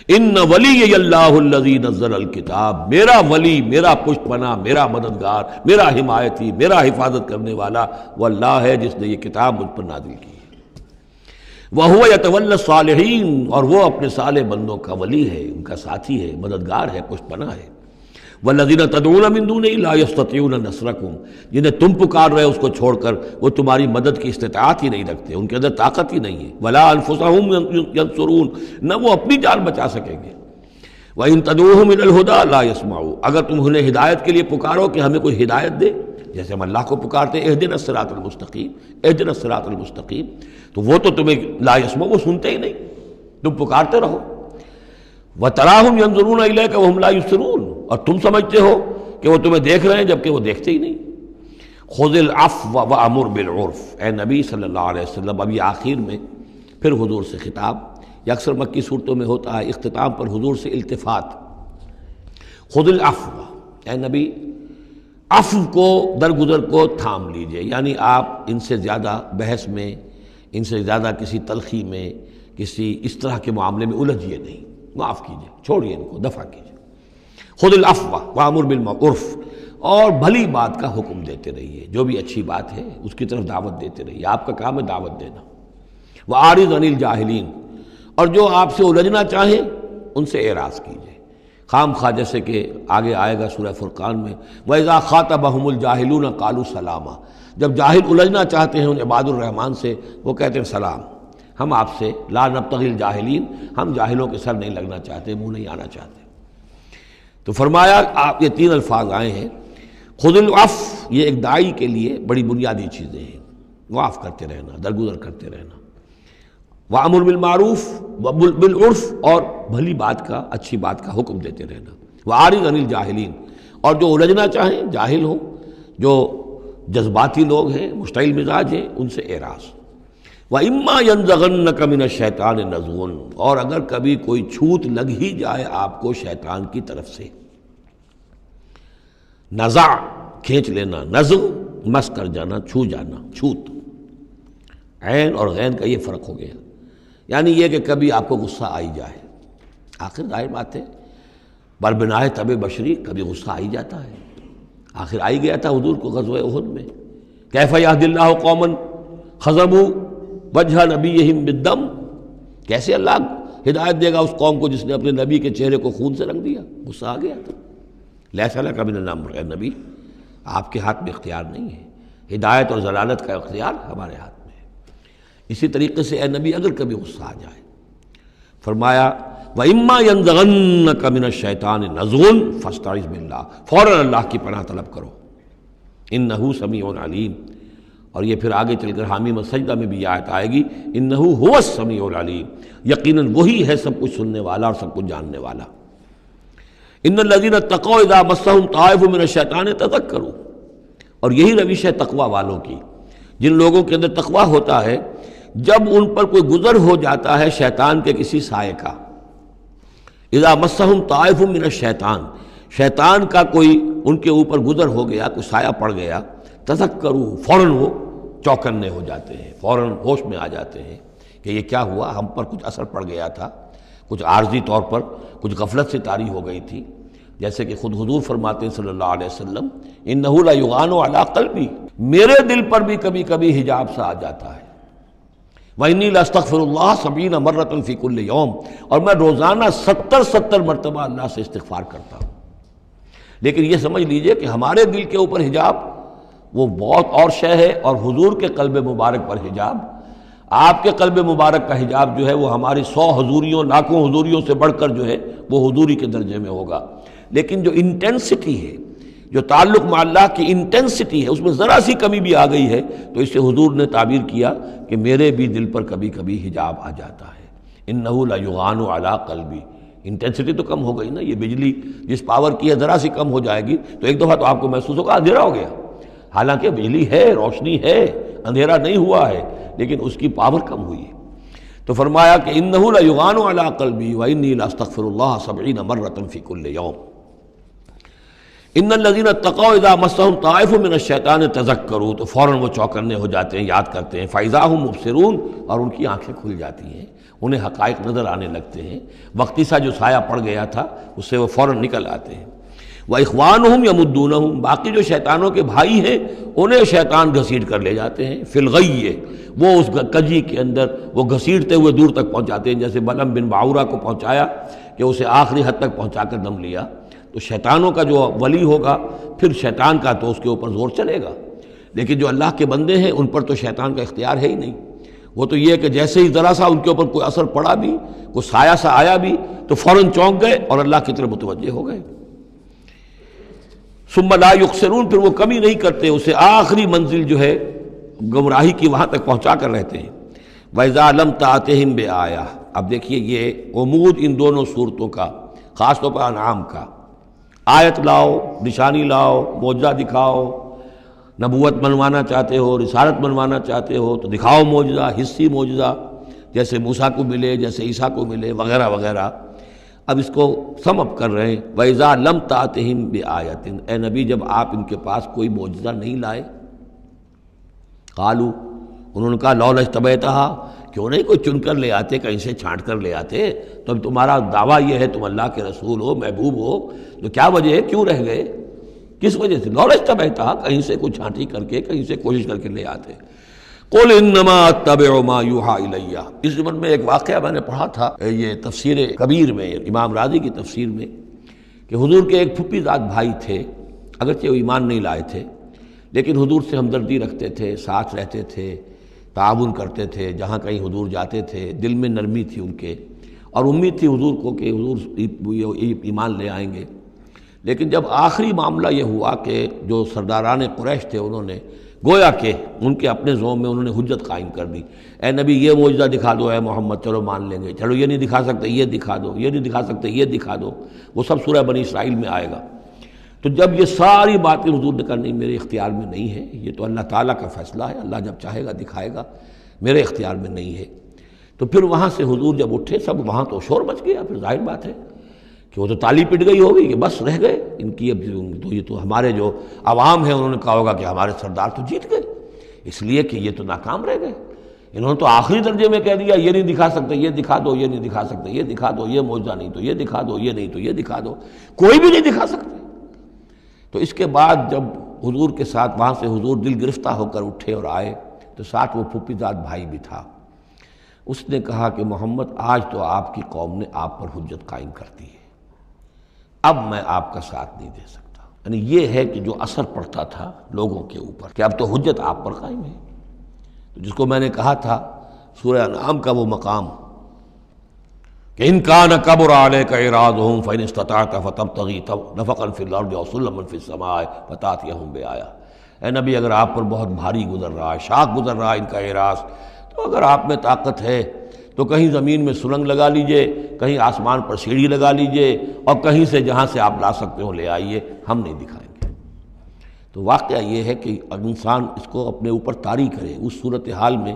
ان ولی اللہ الذی نزل الکتاب، میرا ولی، میرا پشت پناہ، میرا مددگار، میرا حمایتی، میرا حفاظت کرنے والا وہ اللہ ہے جس نے یہ کتاب مجھ پر نازل کی ہے۔ وَهُوَ يَتَوَلَّى الصَّالِحِينَ، اور وہ اپنے صالح بندوں کا ولی ہے، ان کا ساتھی ہے، مددگار ہے، پشت پناہ ہے۔ وَالَّذِينَ تَدْعُونَ مِن دُونِهِ لَا يَسْتَطِيعُونَ نَصْرَكُمْ، جنہیں تم پکار رہے ہو اس کو چھوڑ کر وہ تمہاری مدد کی استطاعت ہی نہیں رکھتے، ان کے اندر طاقت ہی نہیں ہے۔ وَلَا أَنفُسَهُمْ يَنصُرُونَ، نہ وہ اپنی جان بچا سکیں گے۔ وَإِن تَدْعُوهُمْ إِلَى الْهُدَىٰ لَا يَسْمَعُوا، اگر تم انہیں ہدایت کے لیے پکارو کہ ہمیں کوئی ہدایت دے، جیسے ہم اللہ کو پکارتے ہیں اہدنا الصراط المستقیم، اہدنا الصراط المستقیم، تو وہ تو تمہیں لا یسمع، وہ سنتے ہی نہیں، تم پکارتے رہو۔ وَتَرَاهُمْ يَنظُرُونَ إِلَيْكَ وَهُمْ لَا يُبْصِرُونَ، اور تم سمجھتے ہو کہ وہ تمہیں دیکھ رہے ہیں جبکہ وہ دیکھتے ہی نہیں۔ خُذِ الْعَفْوَ وَأْمُرْ بِالْعُرْفِ، اے نبی صلی اللہ علیہ وسلم، اب یہ آخر میں پھر حضور سے خطاب، یہ اکثر مکی صورتوں میں ہوتا ہے، اختتام پر حضور سے التفات۔ خُذِ الْعَفْوَ، اے نبی عفو کو، درگزر کو تھام لیجئے، یعنی آپ ان سے زیادہ بحث میں، ان سے زیادہ کسی تلخی میں، کسی اس طرح کے معاملے میں الجھیے نہیں، معاف کیجئے، چھوڑیے ان کو، دفع کیجئے۔ خُذِ الْعَفْوَ وَأْمُرْ بِالْمَعْرُوفِ، اور بھلی بات کا حکم دیتے رہیے، جو بھی اچھی بات ہے اس کی طرف دعوت دیتے رہیے، آپ کا کام ہے دعوت دینا۔ وَأَعْرِضْ عَنِ الْجَاهِلِينَ، اور جو آپ سے الجھنا چاہیں ان سے اعراض کیجئے، خام خواہ، جیسے کہ آگے آئے گا سورہ فرقان میں، وَإِذَا خَاطَبَهُمُ الْجَاهِلُونَ قَالُوا سَلَامًا، جب جاہل الجھنا چاہتے ہیں ان عباد الرحمن سے، وہ کہتے ہیں سلام، ہم آپ سے لا نبتغی الجاہلین، ہم جاہلوں کے سر نہیں لگنا چاہتے، منہ نہیں آنا چاہتے۔ تو فرمایا آپ یہ تین الفاظ آئے ہیں، خذ العفو، یہ ایک داعی کے لیے بڑی بنیادی چیزیں ہیں، معاف کرتے رہنا، درگزر کرتے رہنا۔ وَأَمُرْ بِالْمَعْرُوفِ وَبِالْعُرْفِ، اور بھلی بات کا، اچھی بات کا حکم دیتے رہنا۔ وَأَعْرِضْ عَنِ الْجَاهِلِينَ، اور جو الجھنا چاہیں، جاہل ہوں، جو جذباتی لوگ ہیں، مشتعل مزاج ہیں، ان سے اعراض۔ وَإِمَّا يَنزَغَنَّكَ مِنَ الشَّيْطَانِ نَزْغٌ، اور اگر کبھی کوئی چھوت لگ ہی جائے آپ کو شیطان کی طرف سے، نزع کھینچ لینا، نزغ مس کر جانا، چھو جانا، چھوت، عین اور غین کا یہ فرق ہو گیا، یعنی یہ کہ کبھی آپ کو غصہ آئی جائے، آخر ظاہر بات ہے بربنائے طب بشری کبھی غصہ آئی جاتا ہے، آخر آئی گیا تھا حضور کو غزوہ احد میں، کیف یہدی اللہ قوما خضبوا وجہ نبیہم بالدم، کیسے اللہ ہدایت دے گا اس قوم کو جس نے اپنے نبی کے چہرے کو خون سے رنگ دیا، غصہ آ گیا تھا۔ لیس لک من الامر، اے نبی آپ کے ہاتھ میں اختیار نہیں ہے، ہدایت اور ضلالت کا اختیار ہمارے ہاتھ میں ہے۔ اسی طریقے سے اے نبی اگر کبھی غصہ آ جائے، فرمایا وَإِمَّا يَنزَغَنَّكَ مِنَ الشَّيْطَانِ نَزْغٌ فَاسْتَعِذْ بِاللَّهِ، فوراً اللہ کی پناہ طلب کرو، إِنَّهُ سَمِيعٌ عَلِيمٌ۔ اور یہ پھر آگے چل کر حامیم السجدہ میں بھی یہ آیت آئے گی، إِنَّهُ هُوَ السَّمِيعُ الْعَلِيمُ، یقیناً وہی ہے سب کچھ سننے والا اور سب کچھ جاننے والا۔ إِنَّ الَّذِينَ اتَّقَوْا إِذَا مَسَّهُمْ طَائِفٌ مِّنَ الشَّيْطَانِ تَذَكَّرُوا، اور یہی روش ہے تقوی والوں کی، جن لوگوں کے اندر تقوی ہوتا ہے، جب ان پر کوئی گزر ہو جاتا ہے شیطان کے کسی سائے کا، اذا مسہم طائف من الشیطان، شیطان کا کوئی ان کے اوپر گزر ہو گیا، کوئی سایہ پڑ گیا، تذکروا، فوراً وہ چوکنے ہو جاتے ہیں، فوراً ہوش میں آ جاتے ہیں کہ یہ کیا ہوا، ہم پر کچھ اثر پڑ گیا تھا، کچھ عارضی طور پر کچھ غفلت سے طاری ہو گئی تھی، جیسے کہ خود حضور فرماتے ہیں صلی اللہ علیہ وسلم، انہ لا یغان علی قلبی، میرے دل پر بھی کبھی کبھی حجاب سا آ جاتا ہے، وَإِنِّي لَأَسْتَغْفِرُ اللَّهَ 70 مرۃ فی کل یوم، اور میں روزانہ 70 مرتبہ اللہ سے استغفار کرتا ہوں۔ لیکن یہ سمجھ لیجئے کہ ہمارے دل کے اوپر حجاب وہ بہت اور شے ہے، اور حضور کے قلب مبارک پر حجاب، آپ کے قلب مبارک کا حجاب جو ہے وہ ہماری 100 حضوریوں، لاکھوں حضوریوں سے بڑھ کر جو ہے وہ حضوری کے درجے میں ہوگا، لیکن جو انٹینسٹی ہے، جو تعلق مع اللہ کی انٹینسٹی ہے، اس میں ذرا سی کمی بھی آ گئی ہے تو اس سے حضور نے تعبیر کیا کہ میرے بھی دل پر کبھی کبھی حجاب آ جاتا ہے، انہ لا یغان علی قلبی، انٹینسٹی تو کم ہو گئی نا، یہ بجلی جس پاور کی ہے ذرا سی کم ہو جائے گی تو ایک دفعہ تو آپ کو محسوس ہوگا اندھیرا ہو گیا، حالانکہ بجلی ہے، روشنی ہے، اندھیرا نہیں ہوا ہے، لیکن اس کی پاور کم ہوئی ہے۔ تو فرمایا کہ انہ لا یغان علی قلبی وانی لاستغفر اللہ 70 مرۃ فی کل یوم۔ ان الذین اتقوا اذا مسهم طائف من الشیطان تذکروا، تو فوراً وہ چوکنے ہو جاتے ہیں، یاد کرتے ہیں، فاذا هم مبصرون، اور ان کی آنکھیں کھل جاتی ہیں، انہیں حقائق نظر آنے لگتے ہیں، وقتی سا جو سایہ پڑ گیا تھا اس سے وہ فوراً نکل آتے ہیں۔ وَإِخْوَانُهُمْ يَمُدُّونَهُمْ، باقی جو شیطانوں کے بھائی ہیں انہیں شیطان گھسیٹ کر لے جاتے ہیں، فی الغی، وہ اس کجی کے اندر وہ گھسیٹتے ہوئے دور تک پہنچاتے ہیں، جیسے بلعم بن باعورہ کو پہنچایا کہ اسے آخری حد تک پہنچا کر دم لیا۔ تو شیطانوں کا جو ولی ہوگا پھر شیطان کا تو اس کے اوپر زور چلے گا، لیکن جو اللہ کے بندے ہیں ان پر تو شیطان کا اختیار ہے ہی نہیں۔ وہ تو یہ کہ جیسے ہی ذرا سا ان کے اوپر کوئی اثر پڑا بھی، کوئی سایہ سا آیا بھی تو فوراً چونک گئے اور اللہ کی طرف متوجہ ہو گئے۔ ثم لا یقصرون، پھر وہ کمی نہیں کرتے، اسے آخری منزل جو ہے گمراہی کی وہاں تک پہنچا کر رہتے ہیں۔ وَإِذَا لَمْ تَأْتِهِمْ بِآیَةٍ، اب دیکھیے یہ عمود ان دونوں صورتوں کا، خاص طور پر انعام کا، آیت لاؤ، نشانی لاؤ، معجزہ دکھاؤ، نبوت منوانا چاہتے ہو، رسالت منوانا چاہتے ہو تو دکھاؤ معجزہ، حصی معجزہ، جیسے موسیٰ کو ملے، جیسے عیسیٰ کو ملے، وغیرہ وغیرہ۔ اب اس کو سم اپ کر رہے ہیں، وَإِذَا لَمْ تَأْتِهِمْ بِآیَةٍ، اے نبی جب آپ ان کے پاس کوئی معجزہ نہیں لائے، قالوا، انہوں نے کہا لولا اجتبیتہا، کیوں نہیں کوئی چن کر لے آتے، کہیں سے چھانٹ کر لے آتے، تو اب تمہارا دعویٰ یہ ہے تم اللہ کے رسول ہو، محبوب ہو، تو کیا وجہ ہے، کیوں رہ گئے، کس وجہ سے؟ لولا اجتبیتہا، کہیں سے کوئی چھانٹی کر کے، کہیں سے کوشش کر کے لے آتے۔ قل انما اتبع ما یوحی الی، اس زمن میں ایک واقعہ میں نے پڑھا تھا، یہ تفسیر کبیر میں، امام راضی کی تفسیر میں، کہ حضور کے ایک پھپھی زاد بھائی تھے، اگرچہ وہ ایمان نہیں لائے تھے لیکن حضور سے ہمدردی رکھتے تھے، ساتھ رہتے تھے، تعاون کرتے تھے، جہاں کہیں حضور جاتے تھے دل میں نرمی تھی ان کے، اور امید تھی حضور کو کہ حضور ایمان لے آئیں گے۔ لیکن جب آخری معاملہ یہ ہوا کہ جو سرداران قریش تھے انہوں نے گویا کہ ان کے اپنے زوم میں انہوں نے حجت قائم کر دی، اے نبی یہ معجزہ دکھا دو، اے محمد چلو مان لیں گے، چلو یہ نہیں دکھا سکتے یہ دکھا دو، یہ نہیں دکھا سکتے یہ دکھا دو، وہ سب سورہ بنی اسرائیل میں آئے گا۔ تو جب یہ ساری باتیں حضور نے کہا نہیں میرے اختیار میں نہیں ہے، یہ تو اللہ تعالیٰ کا فیصلہ ہے، اللہ جب چاہے گا دکھائے گا، میرے اختیار میں نہیں ہے۔ تو پھر وہاں سے حضور جب اٹھے سب وہاں تو شور مچ گیا، پھر ظاہر بات ہے کہ وہ تو تالی پٹ گئی ہوگی کہ بس رہ گئے ان کی، اب تو یہ تو ہمارے جو عوام ہیں انہوں نے کہا ہوگا کہ ہمارے سردار تو جیت گئے، اس لیے کہ یہ تو ناکام رہ گئے، انہوں نے تو آخری درجے میں کہہ دیا یہ نہیں دکھا سکتے یہ دکھا دو، یہ نہیں دکھا سکتے یہ دکھا دو، یہ معجزہ نہیں تو یہ دکھا دو، یہ نہیں تو یہ دکھا دو، کوئی بھی نہیں دکھا سکتے۔ تو اس کے بعد جب حضور کے ساتھ وہاں سے حضور دل گرفتہ ہو کر اٹھے اور آئے تو ساتھ وہ پھوپھی زاد بھائی بھی تھا، اس نے کہا کہ محمد آج تو آپ کی قوم نے آپ پر حجت قائم کر دی ہے، اب میں آپ کا ساتھ نہیں دے سکتا۔ یعنی یہ ہے کہ جو اثر پڑتا تھا لوگوں کے اوپر کہ اب تو حجت آپ پر قائم ہے، تو جس کو میں نے کہا تھا سورہ انعام کا وہ مقام کہ ان کان کبر علیک اعراضهم فان استطعت فتبتغی نفقا فی الارض او سلما فی السماء فتاتیہم بآیہ، اے نبی اگر آپ پر بہت بھاری گزر رہا ہے، شاق گزر رہا ہے ان کا اعراض، تو اگر آپ میں طاقت ہے تو کہیں زمین میں سرنگ لگا لیجئے، کہیں آسمان پر سیڑھی لگا لیجئے، اور کہیں سے جہاں سے آپ لا سکتے ہو لے آئیے، ہم نہیں دکھائیں گے۔ تو واقعہ یہ ہے کہ انسان اس کو اپنے اوپر طاری کرے، اس صورتحال میں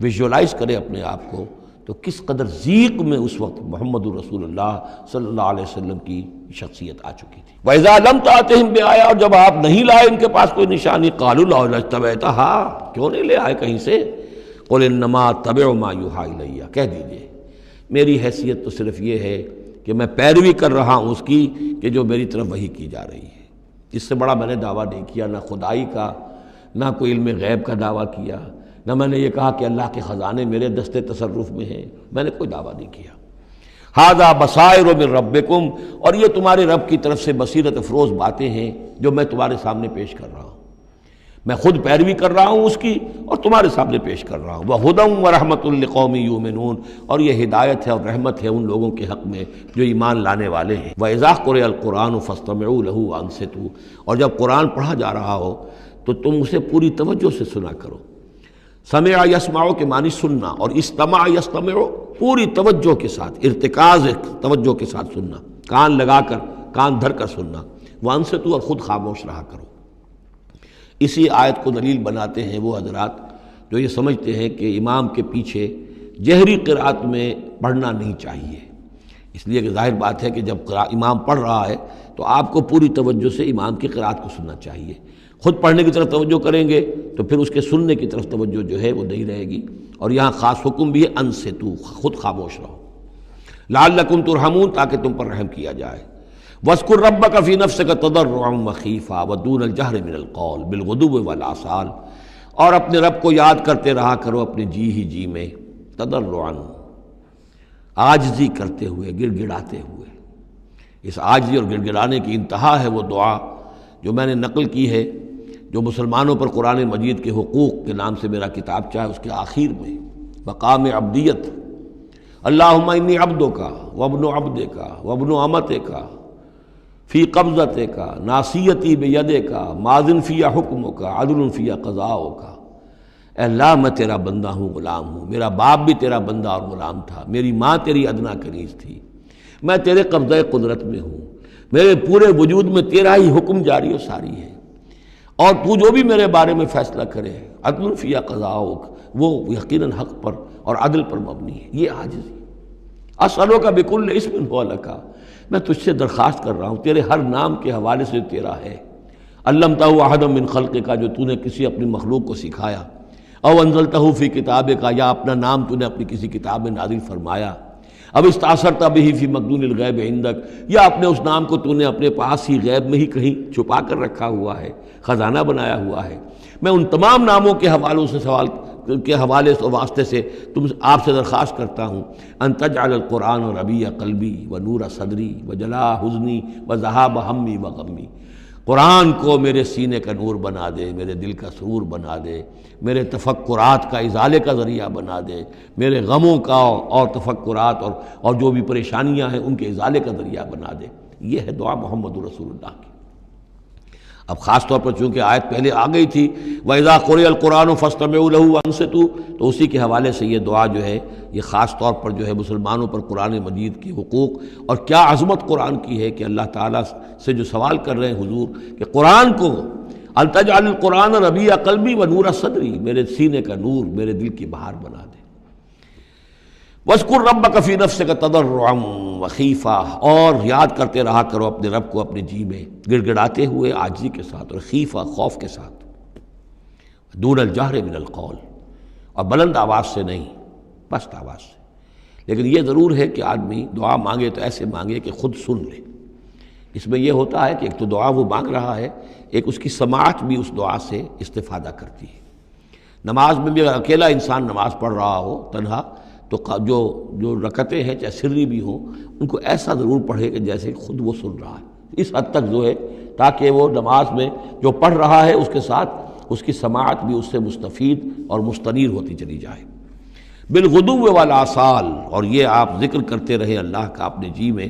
ویژولائز کرے اپنے آپ کو، تو کس قدر ضیق میں اس وقت محمد الرسول اللہ صلی اللہ علیہ وسلم کی شخصیت آ چکی تھی۔ وَإِذَا لَمْ تَأْتِهِمْ بِآیَةٍ، اور جب آپ نہیں لائے ان کے پاس کوئی نشانی، قَالُوا لَوْلَا اجْتَبَیْتَهَا، کیوں نہیں لے آئے کہیں سے؟ قُلْ إِنَّمَا أَتَّبِعُ مَا يُوحَىٰ إِلَيَّ، کہہ دیجئے میری حیثیت تو صرف یہ ہے کہ میں پیروی کر رہا ہوں اس کی کہ جو میری طرف وحی کی جا رہی ہے، اس سے بڑا میں نے دعویٰ نہیں کیا، نہ خدائی کا، نہ کوئی علم غیب کا دعویٰ کیا، نہ میں نے یہ کہا کہ اللہ کے خزانے میرے دستے تصرف میں ہیں، میں نے کوئی دعویٰ نہیں کیا۔ ھذا بصائر من ربکم، اور یہ تمہارے رب کی طرف سے بصیرت افروز باتیں ہیں جو میں تمہارے سامنے پیش کر رہا ہوں، میں خود پیروی کر رہا ہوں اس کی اور تمہارے سامنے پیش کر رہا ہوں۔ وَھدًى وَرَحْمَةٌ لِّقَوْمٍ يُؤْمِنُونَ، اور یہ ہدایت ہے اور رحمت ہے ان لوگوں کے حق میں جو ایمان لانے والے ہیں۔ وَإِذَا قُرِئَ الْقُرْآنُ فَاسْتَمِعُوا لَهُ وَأَنصِتُوا، اور جب قرآن پڑھا جا رہا ہو تو تم اسے پوری توجہ سے سنا کرو۔ سمع یسمع کے معنی سننا، اور استمع یستمع پوری توجہ کے ساتھ، ارتکاز توجہ کے ساتھ سننا، کان لگا کر، کان دھر کر سننا۔ وانصتوا، اور خود خاموش رہا کرو۔ اسی آیت کو دلیل بناتے ہیں وہ حضرات جو یہ سمجھتے ہیں کہ امام کے پیچھے جہری قرأت میں پڑھنا نہیں چاہیے، اس لیے کہ ظاہر بات ہے کہ جب امام پڑھ رہا ہے تو آپ کو پوری توجہ سے امام کی قرأت کو سننا چاہیے، خود پڑھنے کی طرف توجہ کریں گے تو پھر اس کے سننے کی طرف توجہ جو ہے وہ نہیں رہے گی، اور یہاں خاص حکم بھی ہے انصتوا، خود خاموش رہو، لعلکم ترحمون، تاکہ تم پر رحم کیا جائے۔ واذکر ربک فی نفسک تضرعا وخیفا ودون الجہر من القول بالغدو والآصال، اور اپنے رب کو یاد کرتے رہا کرو اپنے جی ہی جی میں، تضرعا، عاجزی کرتے ہوئے، گڑ گڑاتے ہوئے۔ اس عاجزی اور گڑ گڑانے کی انتہا ہے وہ دعا جو میں نے نقل کی ہے، جو مسلمانوں پر قرآن مجید کے حقوق کے نام سے میرا کتابچہ ہے، اس کے آخر میں مقام عبدیت، اللہم انی عبدک وابن عبدک وابن امتک فی قبضتک ناصیتی بیدک ماض فی حکمک عدل فی قضاؤک۔ اے اللہ میں تیرا بندہ ہوں، غلام ہوں، میرا باپ بھی تیرا بندہ اور غلام تھا، میری ماں تیری ادنا کنیز تھی، میں تیرے قبضۂ قدرت میں ہوں، میرے پورے وجود میں تیرا ہی حکم جاری و ساری ہے، اور تو جو بھی میرے بارے میں فیصلہ کرے عدل فی قضاؤک، وہ یقیناً حق پر اور عدل پر مبنی ہے۔ یہ عاجزی۔ اسألک بکل اسم هو لک، میں تجھ سے درخواست کر رہا ہوں تیرے ہر نام کے حوالے سے تیرا ہے، علمتہ احدا من خلقک، جو تو نے کسی اپنی مخلوق کو سکھایا، او انزلتہ فی کتابک، یا اپنا نام تو نے اپنی کسی کتاب میں نازل فرمایا، اب استاثرت بہ فی مکنون الغیب عندک، یا اپنے اس نام کو تو نے اپنے پاس ہی غیب میں ہی کہیں چھپا کر رکھا ہوا ہے، خزانہ بنایا ہوا ہے۔ میں ان تمام ناموں کے حوالوں سے سوال کے حوالے و واسطے سے آپ سے درخواست کرتا ہوں ان تجعل القرآن ربیع قلبی و نور صدری و جلاء حزنی و ذہاب ہمی و غمی، قرآن کو میرے سینے کا نور بنا دے، میرے دل کا سرور بنا دے، میرے تفکرات کا ازالے کا ذریعہ بنا دے، میرے غموں کا اور تفکرات اور جو بھی پریشانیاں ہیں ان کے ازالے کا ذریعہ بنا دے۔ یہ ہے دعا محمد رسول اللہ کی۔ اب خاص طور پر چونکہ آیت پہلے آ گئی تھی وَإِذَا قُرِئَ الْقُرْآنُ فَاسْتَمِعُوا لَهُ وَأَنصِتُوا، تو اسی کے حوالے سے یہ دعا جو ہے یہ خاص طور پر جو ہے مسلمانوں پر قرآن مجید کے حقوق، اور کیا عظمت قرآن کی ہے کہ اللہ تعالیٰ سے جو سوال کر رہے ہیں حضور کہ قرآن کو التجعل القرآن ربیع قلبی و نور صدری، میرے سینے کا نور، میرے دل کی بہار بنا دے۔ وَاذْكُرْ رَبَّكَ فِي نَفْسِكَ تَضَرُّعًا وَخِيفًا، اور یاد کرتے رہا کرو اپنے رب کو اپنے جی میں، گڑ گڑاتے ہوئے، عاجزی کے ساتھ، اور خیفہ، خوف کے ساتھ، دون الجہر من القول، اور بلند آواز سے نہیں، پست آواز سے۔ لیکن یہ ضرور ہے کہ آدمی دعا مانگے تو ایسے مانگے کہ خود سن لے۔ اس میں یہ ہوتا ہے کہ ایک تو دعا وہ مانگ رہا ہے، ایک اس کی سماعت بھی اس دعا سے استفادہ کرتی ہے۔ نماز میں بھی اگر اکیلا انسان نماز پڑھ رہا ہو تنہا، تو جو رکعتیں ہیں چاہے سری بھی ہوں، ان کو ایسا ضرور پڑھے کہ جیسے خود وہ سن رہا ہے، اس حد تک جو ہے تاکہ وہ نماز میں جو پڑھ رہا ہے اس کے ساتھ اس کی سماعت بھی اس سے مستفید اور مستنیر ہوتی چلی جائے۔ بالغدو والآصال، اور یہ آپ ذکر کرتے رہے اللہ کا اپنے جی میں،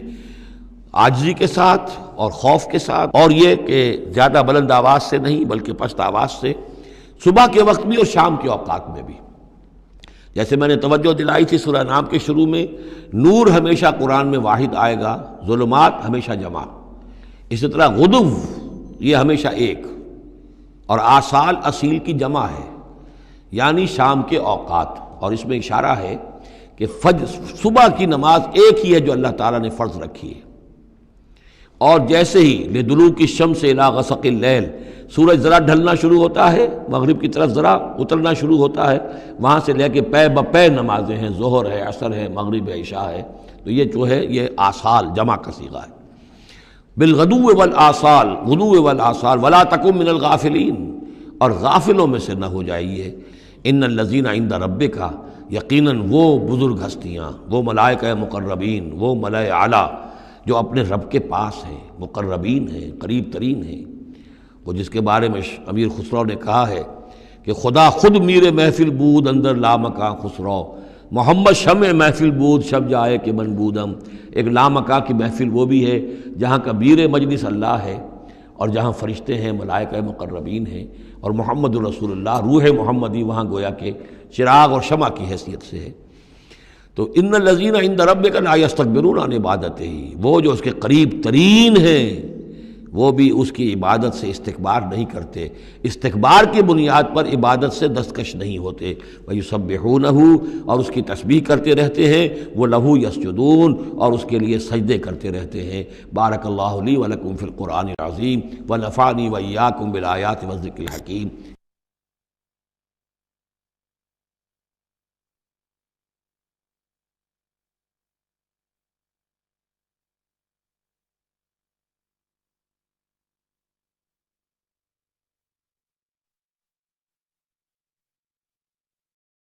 عاجزی کے ساتھ اور خوف کے ساتھ، اور یہ کہ زیادہ بلند آواز سے نہیں بلکہ پست آواز سے، صبح کے وقت بھی اور شام کے اوقات میں بھی۔ جیسے میں نے توجہ دلائی تھی سورہ نام کے شروع میں، نور ہمیشہ قرآن میں واحد آئے گا، ظلمات ہمیشہ جمع، اسی طرح غدو یہ ہمیشہ ایک، اور آصال اصیل کی جمع ہے، یعنی شام کے اوقات۔ اور اس میں اشارہ ہے کہ صبح کی نماز ایک ہی ہے جو اللہ تعالیٰ نے فرض رکھی ہے، اور جیسے ہی لدلوک الشمس الی غسق اللیل، سورج ذرا ڈھلنا شروع ہوتا ہے، مغرب کی طرف ذرا اترنا شروع ہوتا ہے، وہاں سے لے کے پے بپے نمازیں ہیں، ظہر ہے، عصر ہے، مغرب ہے، عشاء ہے، تو یہ جو ہے یہ آصال جمع کا صیغہ ہے۔ بالغدو والآصال، غدو والآصال، ولا تکن من الغافلین، اور غافلوں میں سے نہ ہو جائیے۔ ان الذین عند ربک، یقیناً وہ بزرگ ہستیاں، وہ ملائکہ مقربین، وہ ملائے اعلیٰ جو اپنے رب کے پاس ہیں، مقربین ہیں، قریب ترین ہیں، وہ جس کے بارے میں امیر خسرو نے کہا ہے کہ خدا خود میر محفل بود اندر لامکاں خسرو، محمد شمع محفل بود شب جائے کہ من بودم۔ ایک لامکاں کی محفل وہ بھی ہے جہاں کا میر مجلس اللہ ہے، اور جہاں فرشتے ہیں، ملائکہ مقربین ہیں، اور محمد رسول اللہ روح محمدی وہاں گویا کہ چراغ اور شمع کی حیثیت سے ہے۔ تو ان الذین عند ربک لا یستکبرون عن عبادتہ، وہ جو اس کے قریب ترین ہیں وہ بھی اس کی عبادت سے استکبار نہیں کرتے، استکبار کی بنیاد پر عبادت سے دستکش نہیں ہوتے۔ وَيُسَبِّحُونَهُ، اور اس کی تسبیح کرتے رہتے ہیں، وہ لَهُ يَسْجُدُونَ، اور اس کے لیے سجدے کرتے رہتے ہیں۔ بارک اللہ لی ولکم فی القرآن العظیم ونفعنی وإیاکم بالآیات والذکر الحکیم۔